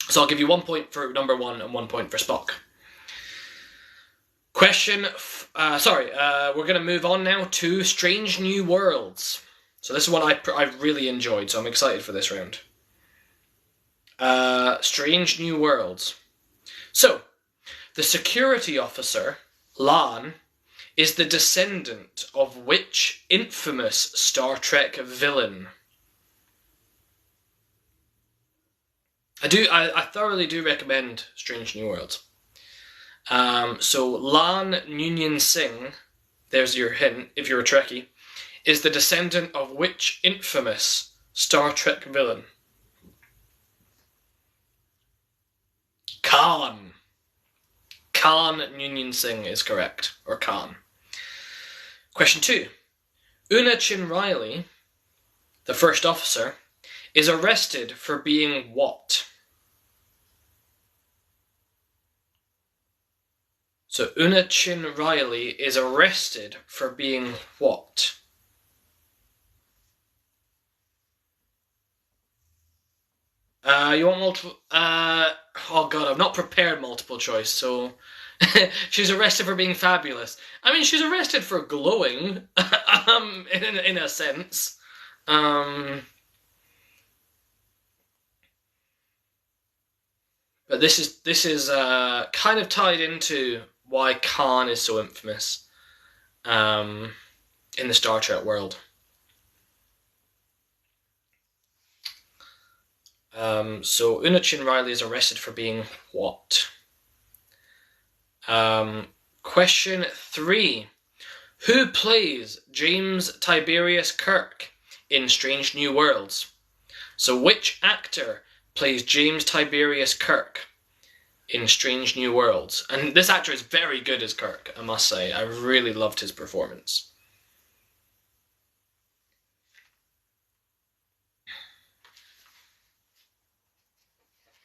So I'll give you 1 point for Number 1 and 1 point for Spock. We're going to move on now to Strange New Worlds. So this is one I really enjoyed, so I'm excited for this round. Strange New Worlds. So, the security officer, Lan, is the descendant of which infamous Star Trek villain? I thoroughly do recommend Strange New Worlds. So Lan Noonien Singh, there's your hint if you're a Trekkie, is the descendant of which infamous Star Trek villain? Khan. Khan Noonien Singh is correct, or Khan. Question 2. Una Chin Riley, the first officer, is arrested for being what? So Una Chin Riley is arrested for being what? You want multiple? Oh god, I've not prepared multiple choice, so she's arrested for being fabulous. I mean, she's arrested for glowing, in a sense. But this is kind of tied into why Khan is so infamous in the Star Trek world. So Una Chin Riley is arrested for being what? Question 3. Who plays James Tiberius Kirk in Strange New Worlds? So which actor plays James Tiberius Kirk in Strange New Worlds? And this actor is very good as Kirk, I must say. I really loved his performance.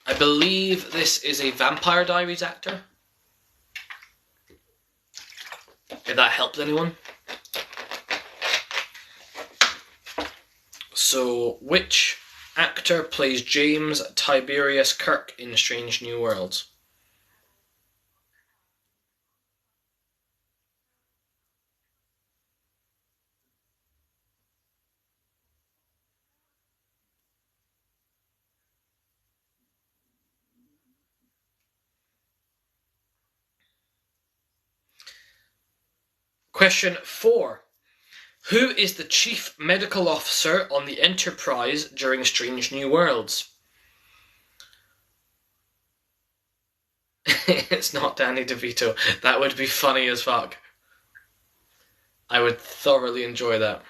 I believe this is a Vampire Diaries actor. If that helps anyone. So, which actor plays James Tiberius Kirk in Strange New Worlds? Question 4. Who is the chief medical officer on the Enterprise during Strange New Worlds? It's not Danny DeVito. That would be funny as fuck. I would thoroughly enjoy that.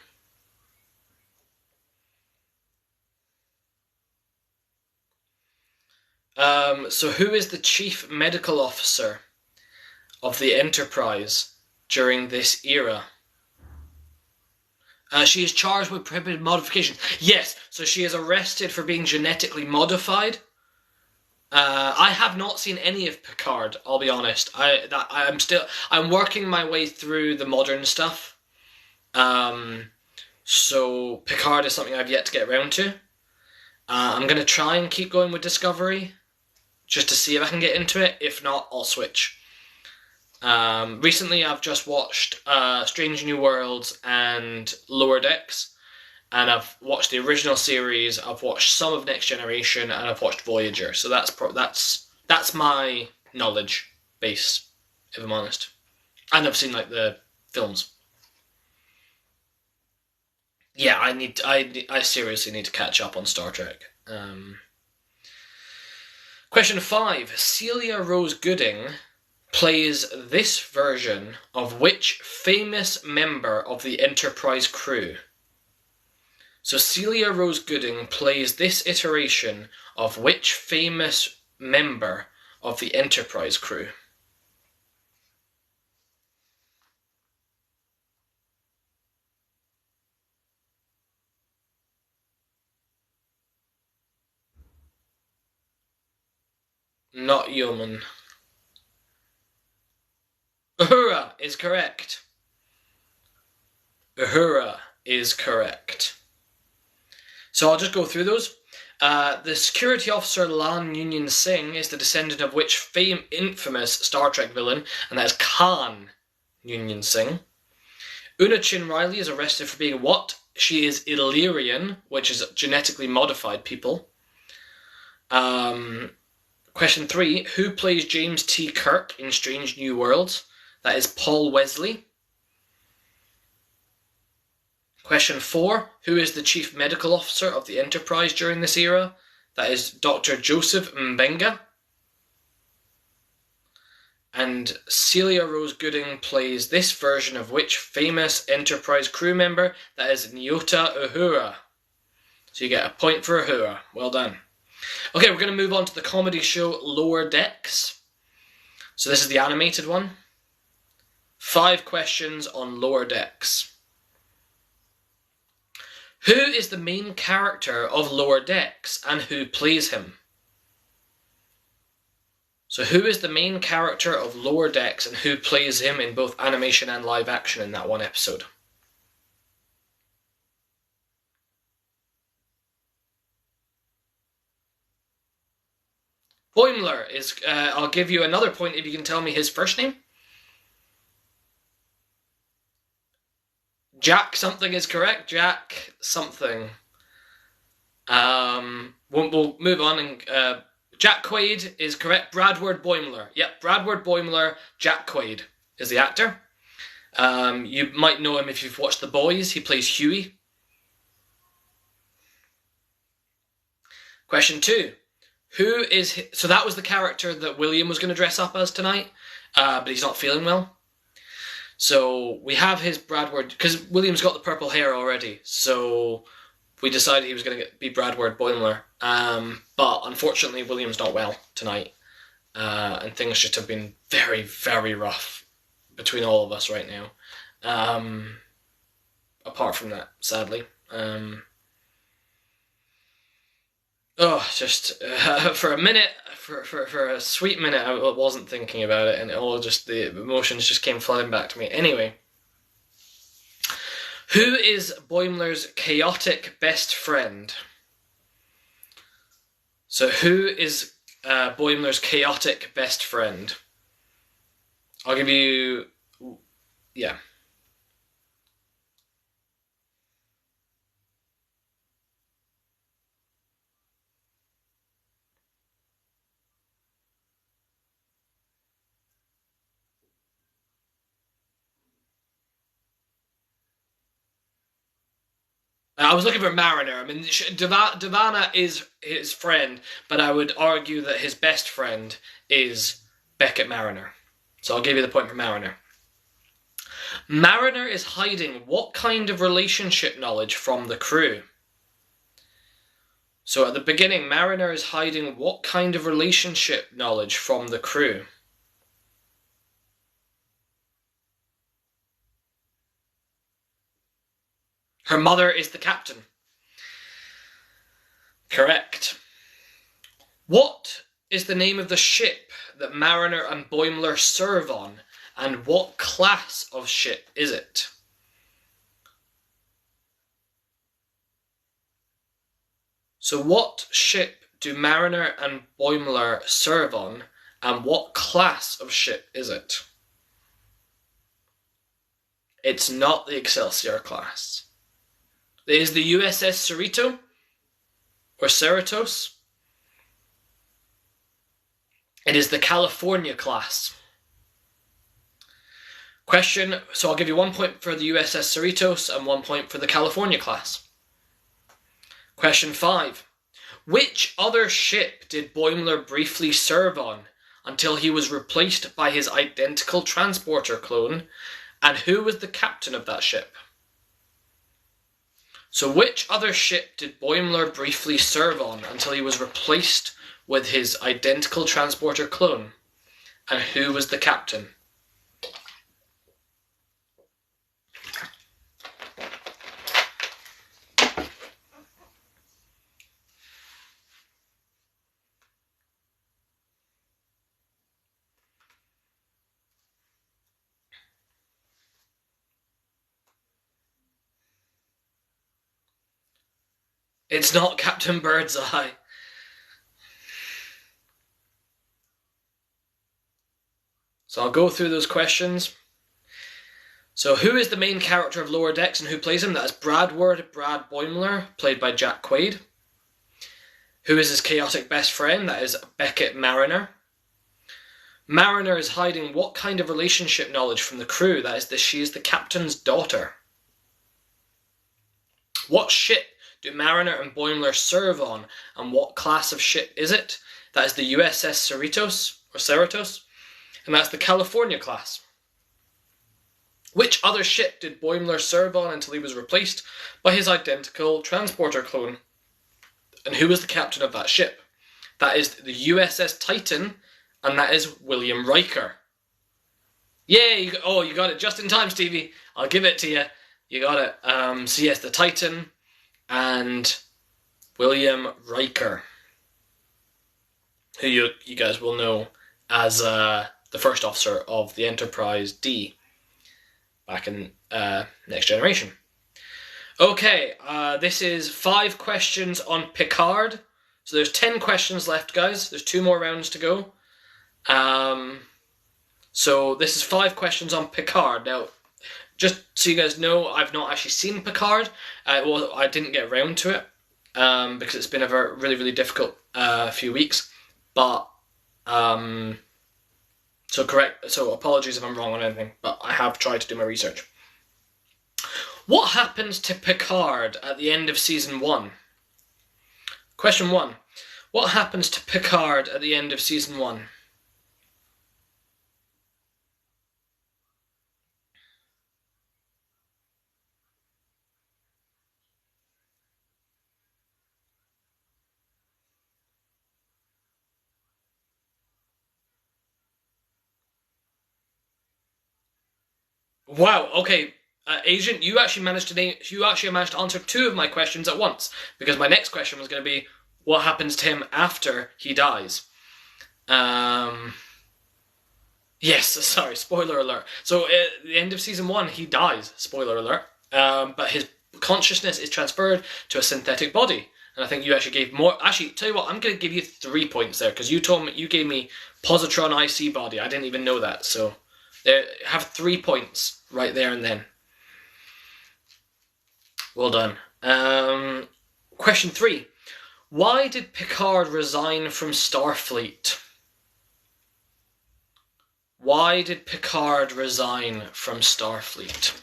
So who is the chief medical officer of the Enterprise during this era? She is charged with prohibited modification. Yes, so she is arrested for being genetically modified. I have not seen any of Picard, I'll be honest. I'm working my way through the modern stuff. So Picard is something I've yet to get around to. I'm going to try and keep going with Discovery, just to see if I can get into it. If not, I'll switch. Recently I've just watched Strange New Worlds and Lower Decks, and I've watched the original series, I've watched some of Next Generation, and I've watched Voyager. So that's my knowledge base, if I'm honest. And I've seen like the films. Yeah, I seriously need to catch up on Star Trek. Question 5. Celia Rose Gooding plays this version of which famous member of the Enterprise crew? So Celia Rose Gooding plays this iteration of which famous member of the Enterprise crew? Not Yeoman. Uhura is correct. Uhura is correct. So I'll just go through those. The security officer Lan Noonien Singh is the descendant of which infamous Star Trek villain, and that is Khan Noonien Singh. Una Chin Riley is arrested for being what? She is Illyrian, which is genetically modified people. Question 3. Who plays James T. Kirk in Strange New Worlds? That is Paul Wesley. Question 4. Who is the Chief Medical Officer of the Enterprise during this era? That is Dr. Joseph Mbenga. And Celia Rose Gooding plays this version of which famous Enterprise crew member? That is Nyota Uhura. So you get a point for Uhura. Well done. Okay, we're going to move on to the comedy show Lower Decks. So this is the animated one. 5 questions on Lower Decks. Who is the main character of Lower Decks and who plays him? So who is the main character of Lower Decks and who plays him in both animation and live action in that one episode? Boimler is, I'll give you another point if you can tell me his first name. Jack something is correct. Jack something. We'll move on. And Jack Quaid is correct. Bradward Boimler. Yep, Bradward Boimler. Jack Quaid is the actor. You might know him if you've watched The Boys. He plays Huey. Question 2. Who is... So that was the character that William was going to dress up as tonight, but he's not feeling well. So we have his Bradward, because William's got the purple hair already, so we decided he was going to be Bradward Boimler. But unfortunately, William's not well tonight, and things just have been very, very rough between all of us right now. Apart from that, sadly. Just for a minute, for a sweet minute, I wasn't thinking about it, and the emotions just came flooding back to me. Anyway, who is Boimler's chaotic best friend? So who is Boimler's chaotic best friend? I'll give you... Yeah. I was looking for Mariner. I mean, Davana is his friend, but I would argue that his best friend is Beckett Mariner. So I'll give you the point for Mariner. Mariner is hiding what kind of relationship knowledge from the crew? So at the beginning, Mariner is hiding what kind of relationship knowledge from the crew? Her mother is the captain. Correct. What is the name of the ship that Mariner and Boimler serve on, and what class of ship is it? So what ship do Mariner and Boimler serve on, and what class of ship is it? It's not the Excelsior class. It is the USS Cerrito, or Cerritos. It is the California class. Question, so I'll give you 1 point for the USS Cerritos and 1 point for the California class. Question 5. Which other ship did Boimler briefly serve on until he was replaced by his identical transporter clone, and who was the captain of that ship? So which other ship did Boimler briefly serve on until he was replaced with his identical transporter clone, and who was the captain? It's not Captain Birdseye. So I'll go through those questions. So who is the main character of Lower Decks and who plays him? That is Brad Boimler, played by Jack Quaid. Who is his chaotic best friend? That is Beckett Mariner. Mariner is hiding what kind of relationship knowledge from the crew? That is that she is the captain's daughter. What ship do Mariner and Boimler serve on, and what class of ship is it? That is the USS Cerritos, and that's the California class. Which other ship did Boimler serve on until he was replaced by his identical transporter clone? And who was the captain of that ship? That is the USS Titan, and that is William Riker. Yay! You got it just in time, Stevie. I'll give it to you. You got it. So yes, the Titan and William Riker, who you guys will know as the first officer of the Enterprise D back in Next Generation. Okay, this is 5 questions on Picard. So there's 10 questions left, guys. There's 2 more rounds to go. So this is 5 questions on Picard. Now, just so you guys know, I've not actually seen Picard. I didn't get around to it because it's been a really, really difficult few weeks. But so apologies if I'm wrong on anything, but I have tried to do my research. What happens to Picard at the end of season 1? Question 1. What happens to Picard at the end of season 1? Wow, okay. Agent, you actually managed to answer 2 of my questions at once, because my next question was going to be, what happens to him after he dies? Yes, sorry, spoiler alert. So at the end of season 1, he dies, spoiler alert, but his consciousness is transferred to a synthetic body. And I think you actually gave more. Actually, tell you what, I'm going to give you 3 points there, because you gave me positron IC body. I didn't even know that, so have 3 points right there and then. Well done. Question 3. Why did Picard resign from Starfleet? Why did Picard resign from Starfleet?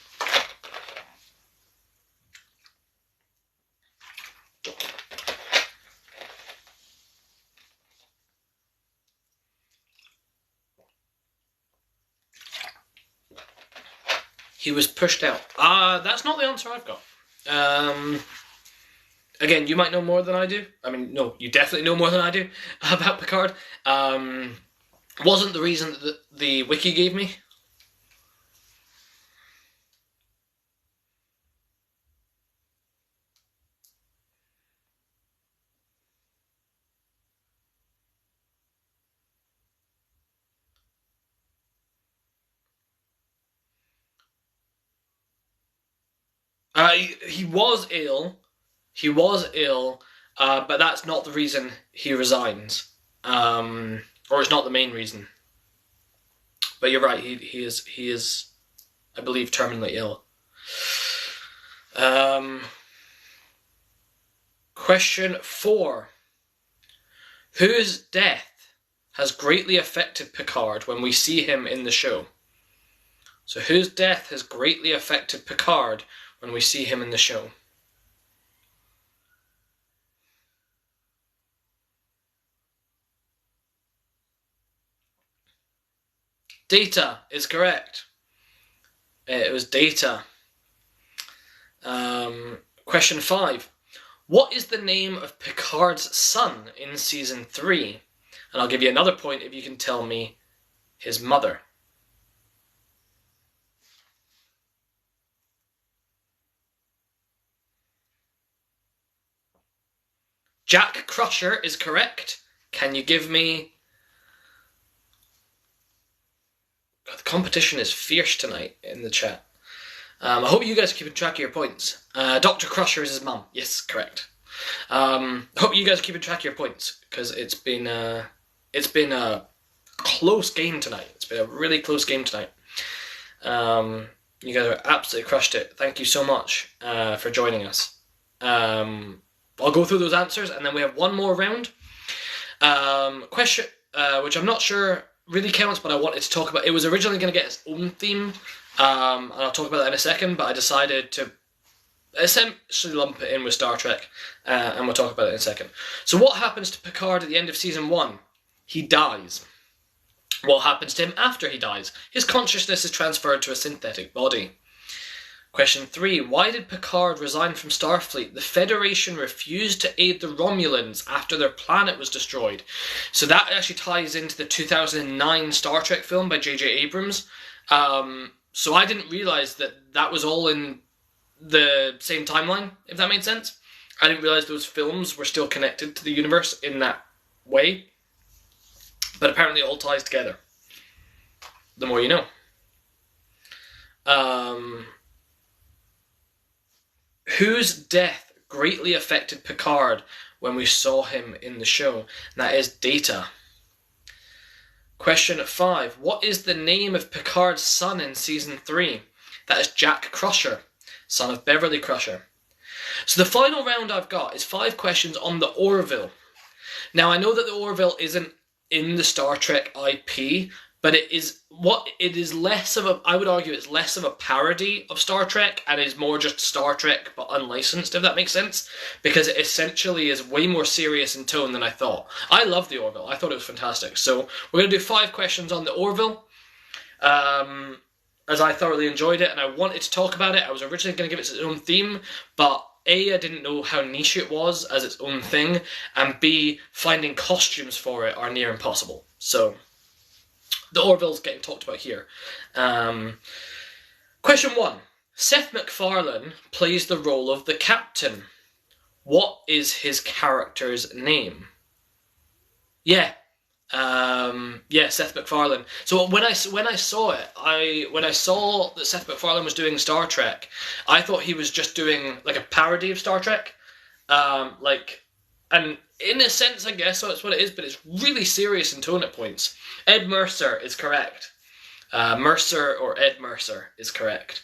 He was pushed out. That's not the answer I've got. Again, you might know more than I do. I mean, no, you definitely know more than I do about Picard. Wasn't the reason that the wiki gave me. He was ill. He was ill, but that's not the reason he resigns. Or it's not the main reason. But you're right, he is, I believe, terminally ill. Question 4. Whose death has greatly affected Picard when we see him in the show? So whose death has greatly affected Picard when we see him in the show? Data is correct. It was Data. Question 5. What is the name of Picard's son in season 3? And I'll give you another point if you can tell me his mother. Jack Crusher is correct. Can you give me... God, the competition is fierce tonight in the chat. I hope you guys are keeping track of your points. Dr. Crusher is his mum. Yes, correct. Hope you guys are keeping track of your points, because it's been a close game tonight. It's been a really close game tonight. You guys have absolutely crushed it. Thank you so much for joining us. I'll go through those answers, and then we have one more round. Question, which I'm not sure really counts, but I wanted to talk about. It was originally going to get its own theme, and I'll talk about that in a second, but I decided to essentially lump it in with Star Trek, and we'll talk about it in a second. So what happens to Picard at the end of Season 1? He dies. What happens to him after he dies? His consciousness is transferred to a synthetic body. Question 3. Why did Picard resign from Starfleet? The Federation refused to aid the Romulans after their planet was destroyed. So that actually ties into the 2009 Star Trek film by J.J. Abrams. So I didn't realise that was all in the same timeline, if that made sense. I didn't realise those films were still connected to the universe in that way. But apparently it all ties together. The more you know. Whose death greatly affected Picard when we saw him in the show? And that is Data. Question 5. What is the name of Picard's son in Season 3? That is Jack Crusher, son of Beverly Crusher. So the final round I've got is 5 questions on the Orville. Now I know that the Orville isn't in the Star Trek IP, but it is less of a, I would argue it's less of a parody of Star Trek and is more just Star Trek but unlicensed, if that makes sense, because it essentially is way more serious in tone than I thought. I love the Orville. I thought it was fantastic. So we're going to do 5 questions on the Orville, as I thoroughly enjoyed it and I wanted to talk about it. I was originally going to give it its own theme, but A, I didn't know how niche it was as its own thing, and B, finding costumes for it are near impossible. So the Orville's getting talked about here. Question 1. Seth MacFarlane plays the role of the Captain. What is his character's name? Yeah, Seth MacFarlane. So when I saw it, when I saw that Seth MacFarlane was doing Star Trek, I thought he was just doing like a parody of Star Trek, and in a sense, I guess that's what it is, but it's really serious in tone at points. Ed Mercer is correct. Mercer or Ed Mercer is correct.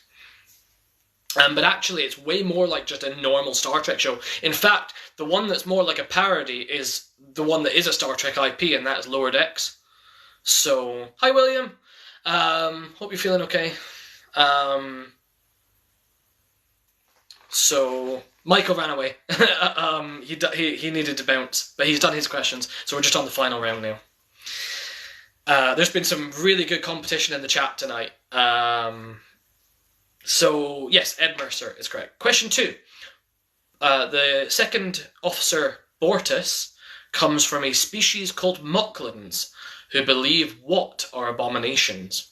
But actually, it's way more like just a normal Star Trek show. In fact, the one that's more like a parody is the one that is a Star Trek IP, and that is Lower Decks. So, hi William. Hope you're feeling okay. So Michael ran away. He needed to bounce, but he's done his questions, so we're just on the final round now. There's been some really good competition in the chat tonight. So yes, Ed Mercer is correct. Question 2. The second officer, Bortus, comes from a species called Mocklans, who believe what are abominations?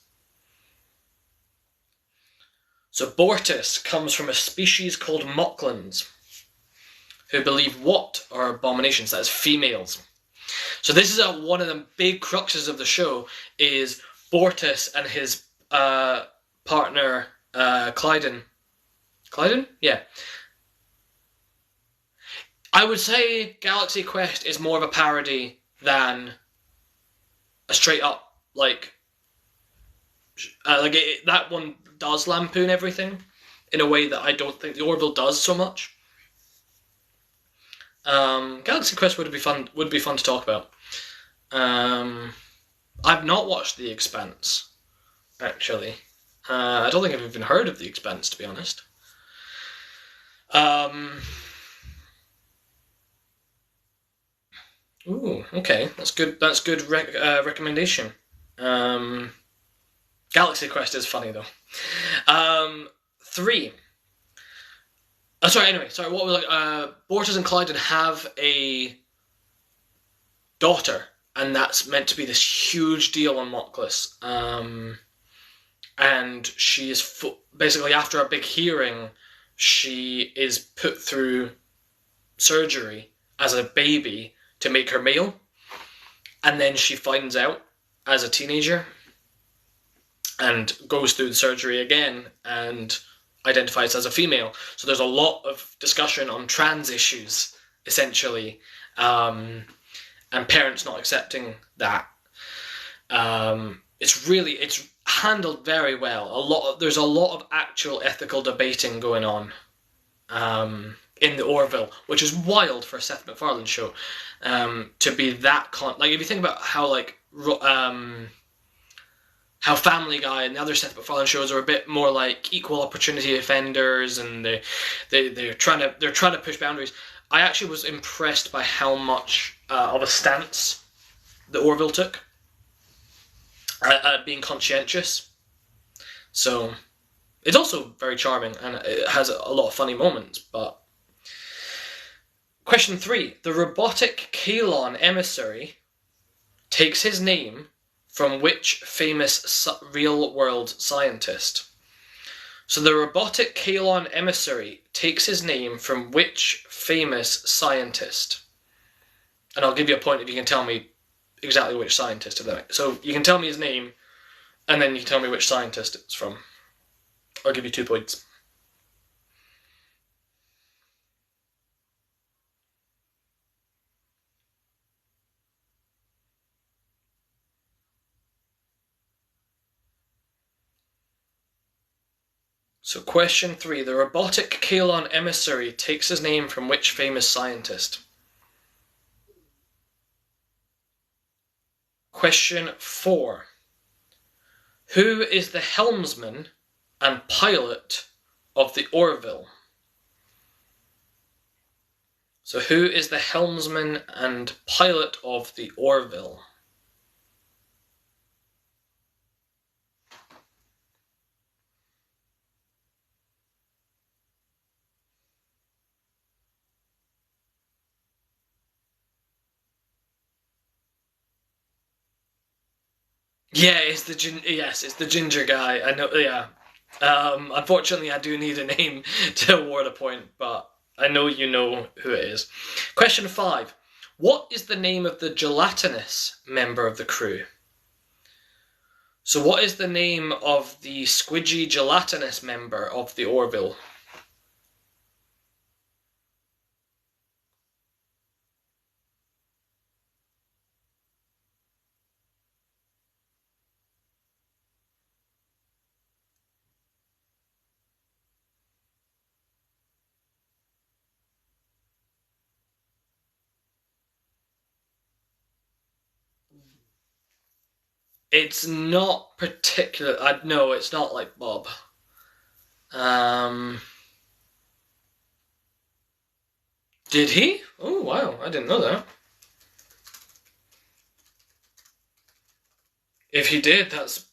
So Bortus comes from a species called Mocklans, who believe what are abominations? That is females. So this is one of the big cruxes of the show, is Bortus and his partner Clyden. Clyden? Yeah. I would say Galaxy Quest is more of a parody than a straight up that one does lampoon everything in a way that I don't think the Orville does so much. Galaxy Quest would be fun to talk about. I've not watched The Expanse, actually. I don't think I've even heard of The Expanse, to be honest. Ooh, okay, that's good. That's good recommendation. Galaxy Quest is funny though. 3. What was Bortus and Clyden have a daughter, and that's meant to be this huge deal on Mockless. And she is basically, after a big hearing, she is put through surgery as a baby to make her male, and then she finds out as a teenager and goes through the surgery again and identifies as a female. So there's a lot of discussion on trans issues essentially, and parents not accepting that. It's handled very well. There's a lot of actual ethical debating going on in the Orville, which is wild for a Seth MacFarlane show, to be that like if you think about how how Family Guy and the other Seth MacFarlane shows are a bit more like equal opportunity offenders, and they're trying to push boundaries. I actually was impressed by how much of a stance the Orville took at being conscientious. So it's also very charming, and it has a lot of funny moments. But question 3: the robotic Kalon emissary takes his name from which famous real-world scientist? So the robotic Kalon emissary takes his name from which famous scientist? And I'll give you a point if you can tell me exactly which scientist. So you can tell me his name, and then you can tell me which scientist it's from. I'll give you 2 points. So question 3, the robotic Kalon emissary takes his name from which famous scientist? Question 4, who is the helmsman and pilot of the Orville? So who is the helmsman and pilot of the Orville? Yeah, it's the ginger guy. I know. Yeah. Unfortunately, I do need a name to award a point, but I know you know who it is. Question 5: what is the name of the gelatinous member of the crew? So, what is the name of the squidgy gelatinous member of the Orville? It's not particular. No, it's not like Bob. Did he? Oh wow, I didn't know that. If he did, that's...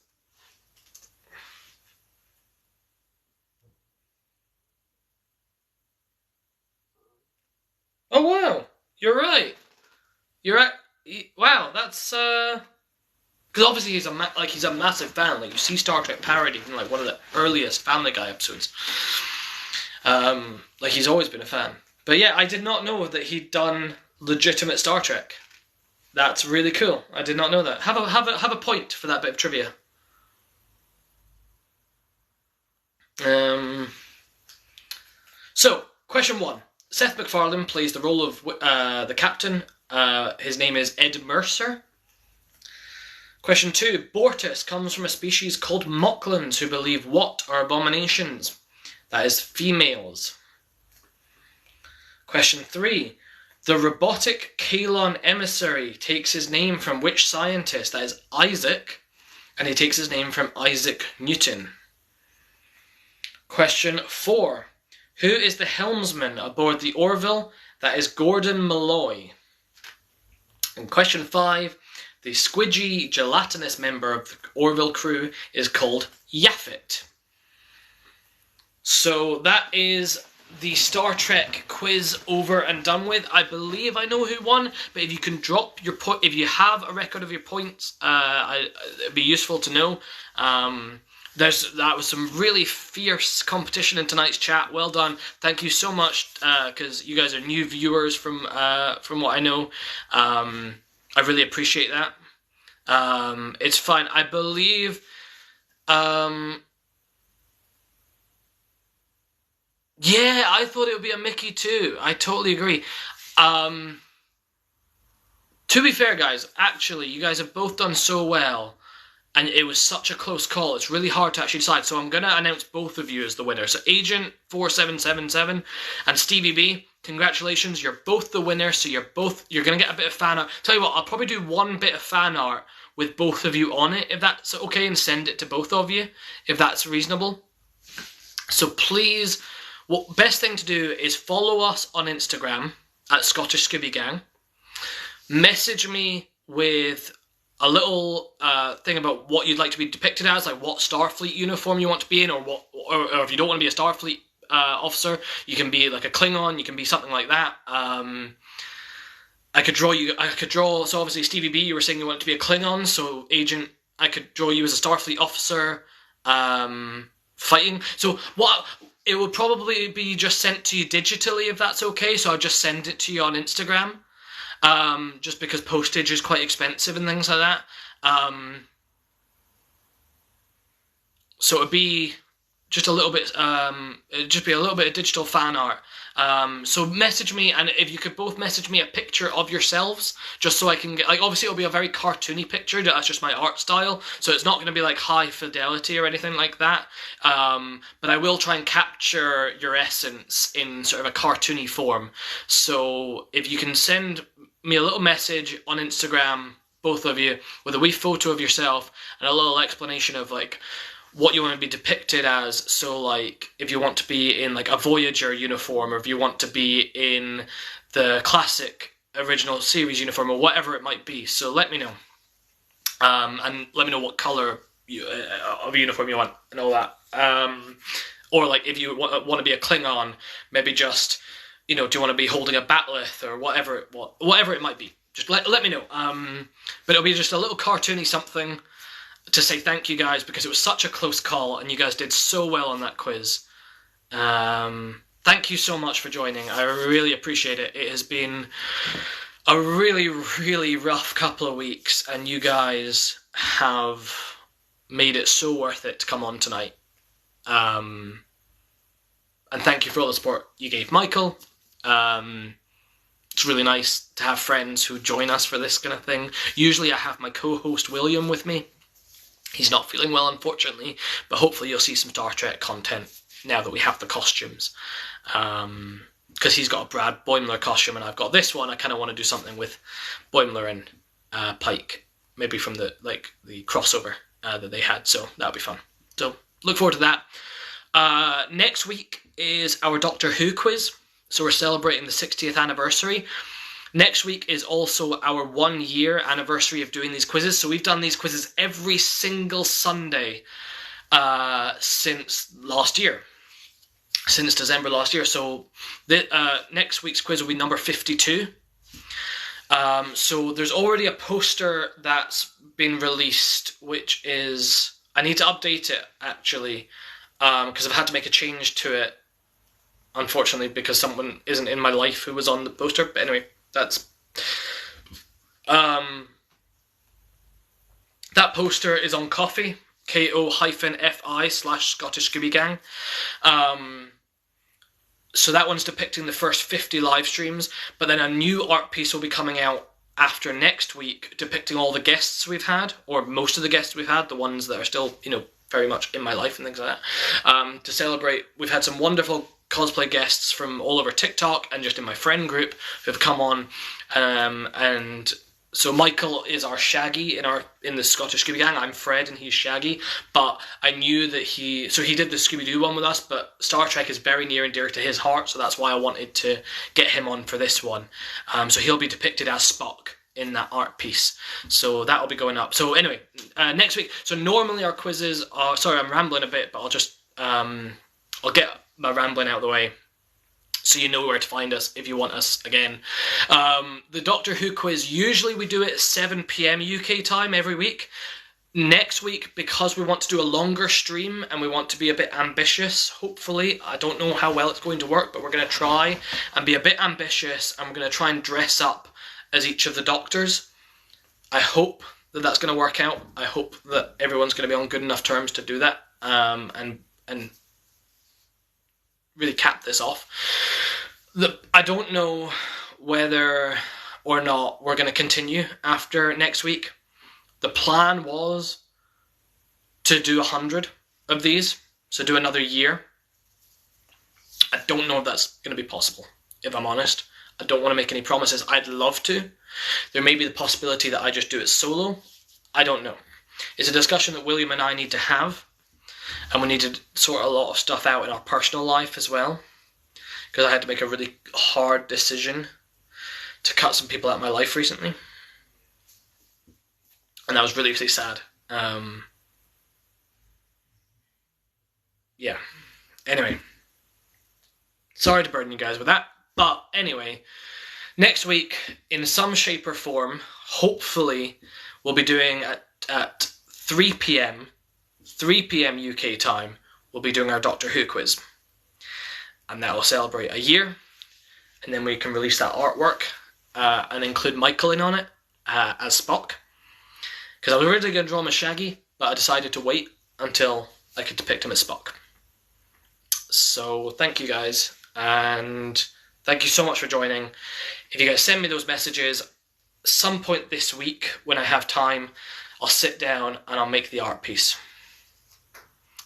Oh wow, you're right. You're right. Wow, that's because obviously he's a massive fan. Like, you see Star Trek parody in like one of the earliest Family Guy episodes. Like, he's always been a fan. But yeah, I did not know that he'd done legitimate Star Trek. That's really cool. I did not know that. Have a point for that bit of trivia. So, question 1. Seth MacFarlane plays the role of the captain. His name is Ed Mercer. Question 2. Bortus comes from a species called Mocklans who believe what are abominations? That is females. Question 3. The robotic Kalon emissary takes his name from which scientist? That is Isaac, and he takes his name from Isaac Newton. Question 4. Who is the helmsman aboard the Orville? That is Gordon Malloy. And question 5. The squidgy, gelatinous member of the Orville crew is called Yaphet. So that is the Star Trek quiz over and done with. I believe I know who won, but if you can drop your point, if you have a record of your points, it'd be useful to know. That was some really fierce competition in tonight's chat. Well done. Thank you so much, because you guys are new viewers from what I know. I really appreciate that. It's fine. I believe... yeah, I thought it would be a Mickey too. I totally agree. To be fair, guys, actually, you guys have both done so well, and it was such a close call. It's really hard to actually decide. So I'm going to announce both of you as the winners. So Agent 4777 and Stevie B, congratulations. You're both the winners. So you're going to get a bit of fan art. Tell you what, I'll probably do one bit of fan art with both of you on it, if that's okay, and send it to both of you, if that's reasonable. So please, best thing to do is follow us on Instagram at Scottish Scooby Gang. Message me with a little thing about what you'd like to be depicted as, like what Starfleet uniform you want to be in, or if you don't want to be a Starfleet officer, you can be like a Klingon, you can be something like that. I could draw. So obviously Stevie B, you were saying you wanted to be a Klingon, so Agent, I could draw you as a Starfleet officer fighting. So it would probably be just sent to you digitally, if that's okay. So I'll just send it to you on Instagram. Just because postage is quite expensive and things like that. So it'd be just a little bit, it'd just be a little bit of digital fan art. So message me, and if you could both message me a picture of yourselves, just so I can get, like, obviously it'll be a very cartoony picture, that's just my art style, so it's not going to be like high fidelity or anything like that, but I will try and capture your essence in sort of a cartoony form. So if you can send me a little message on Instagram, both of you, with a wee photo of yourself and a little explanation of like what you want to be depicted as. So like if you want to be in like a Voyager uniform, or if you want to be in the classic original series uniform, or whatever it might be. So let me know, and let me know what colour of uniform you want and all that. Or like if you want to be a Klingon, maybe just, do you want to be holding a bat'leth or whatever it might be. Just let me know. But it'll be just a little cartoony something to say thank you guys, because it was such a close call and you guys did so well on that quiz. Thank you so much for joining. I really appreciate it. It has been a really, really rough couple of weeks, and you guys have made it so worth it to come on tonight. And thank you for all the support you gave Michael. It's really nice to have friends who join us for this kind of thing. Usually I have my co-host William with me. He's not feeling well, unfortunately, but hopefully you'll see some Star Trek content now that we have the costumes. Because he's got a Brad Boimler costume and I've got this one. I kind of want to do something with Boimler and Pike, maybe from the crossover that they had, so that'll be fun. So look forward to that. Next week is our Doctor Who quiz, so we're celebrating the 60th anniversary. Next week is also our 1 year anniversary of doing these quizzes. So we've done these quizzes every single Sunday since last year. Since December last year. So next week's quiz will be number 52. So there's already a poster that's been released, which is... I need to update it, actually, because I've had to make a change to it, unfortunately, because someone isn't in my life who was on the poster. But anyway, that's... that poster is on Ko-fi, ko-fi/Scottish Scooby Gang. So that one's depicting the first 50 live streams, but then a new art piece will be coming out after next week, depicting all the guests we've had, or most of the guests we've had, the ones that are still, very much in my life and things like that. To celebrate, we've had some wonderful cosplay guests from all over TikTok and just in my friend group who have come on, and so Michael is our Shaggy in the Scottish Scooby Gang. I'm Fred and he's Shaggy, but I knew that he did the Scooby-Doo one with us, but Star Trek is very near and dear to his heart, so that's why I wanted to get him on for this one. So he'll be depicted as Spock in that art piece, so that'll be going up. So anyway, next week, so normally our quizzes are, sorry I'm rambling a bit, but I'll just I'll get my rambling out of the way so you know where to find us if you want us again. The Doctor Who quiz, usually we do it at 7 PM UK time every week. Next week, because we want to do a longer stream and we want to be a bit ambitious, hopefully, I don't know how well it's going to work, but we're going to try and be a bit ambitious, and we're going to try and dress up as each of the Doctors. I hope that that's going to work out. I hope that everyone's going to be on good enough terms to do that, and really cap this off. I don't know whether or not we're going to continue after next week. The plan was to do 100 of these, so do another year. I don't know if that's going to be possible, if I'm honest. I don't want to make any promises. I'd love to. There may be the possibility that I just do it solo. I don't know. It's a discussion that William and I need to have, and we need to sort a lot of stuff out in our personal life as well, because I had to make a really hard decision to cut some people out of my life recently, and that was really, really sad. Yeah. Anyway, sorry to burden you guys with that, but anyway, next week, in some shape or form, hopefully, we'll be doing at 3 p.m. UK time, we'll be doing our Doctor Who quiz. And that will celebrate a year, and then we can release that artwork and include Michael in on it as Spock. Because I was originally going to draw him as Shaggy, but I decided to wait until I could depict him as Spock. So thank you guys, and thank you so much for joining. If you guys send me those messages, some point this week when I have time, I'll sit down and I'll make the art piece.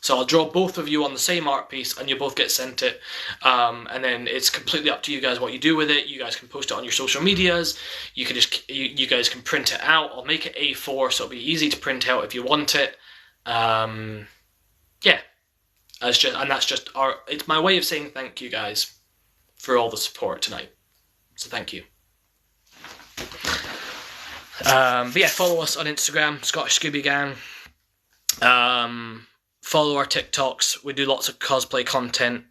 So I'll draw both of you on the same art piece, and you both get sent it, and then it's completely up to you guys what you do with it. You guys can post it on your social medias. You can just you guys can print it out. I'll make it A4, so it'll be easy to print out if you want it. Yeah, that's just it's my way of saying thank you guys for all the support tonight. So thank you. But yeah, follow us on Instagram, Scottish Scooby Gang. Follow our TikToks. We do lots of cosplay content.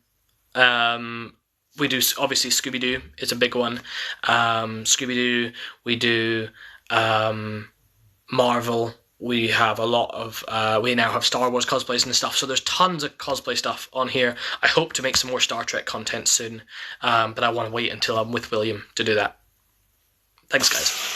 We do, obviously, Scooby-Doo is a big one. Scooby-Doo. We do Marvel. We have a lot of... we now have Star Wars cosplays and stuff, so there's tons of cosplay stuff on here. I hope to make some more Star Trek content soon, but I want to wait until I'm with William to do that. Thanks, guys.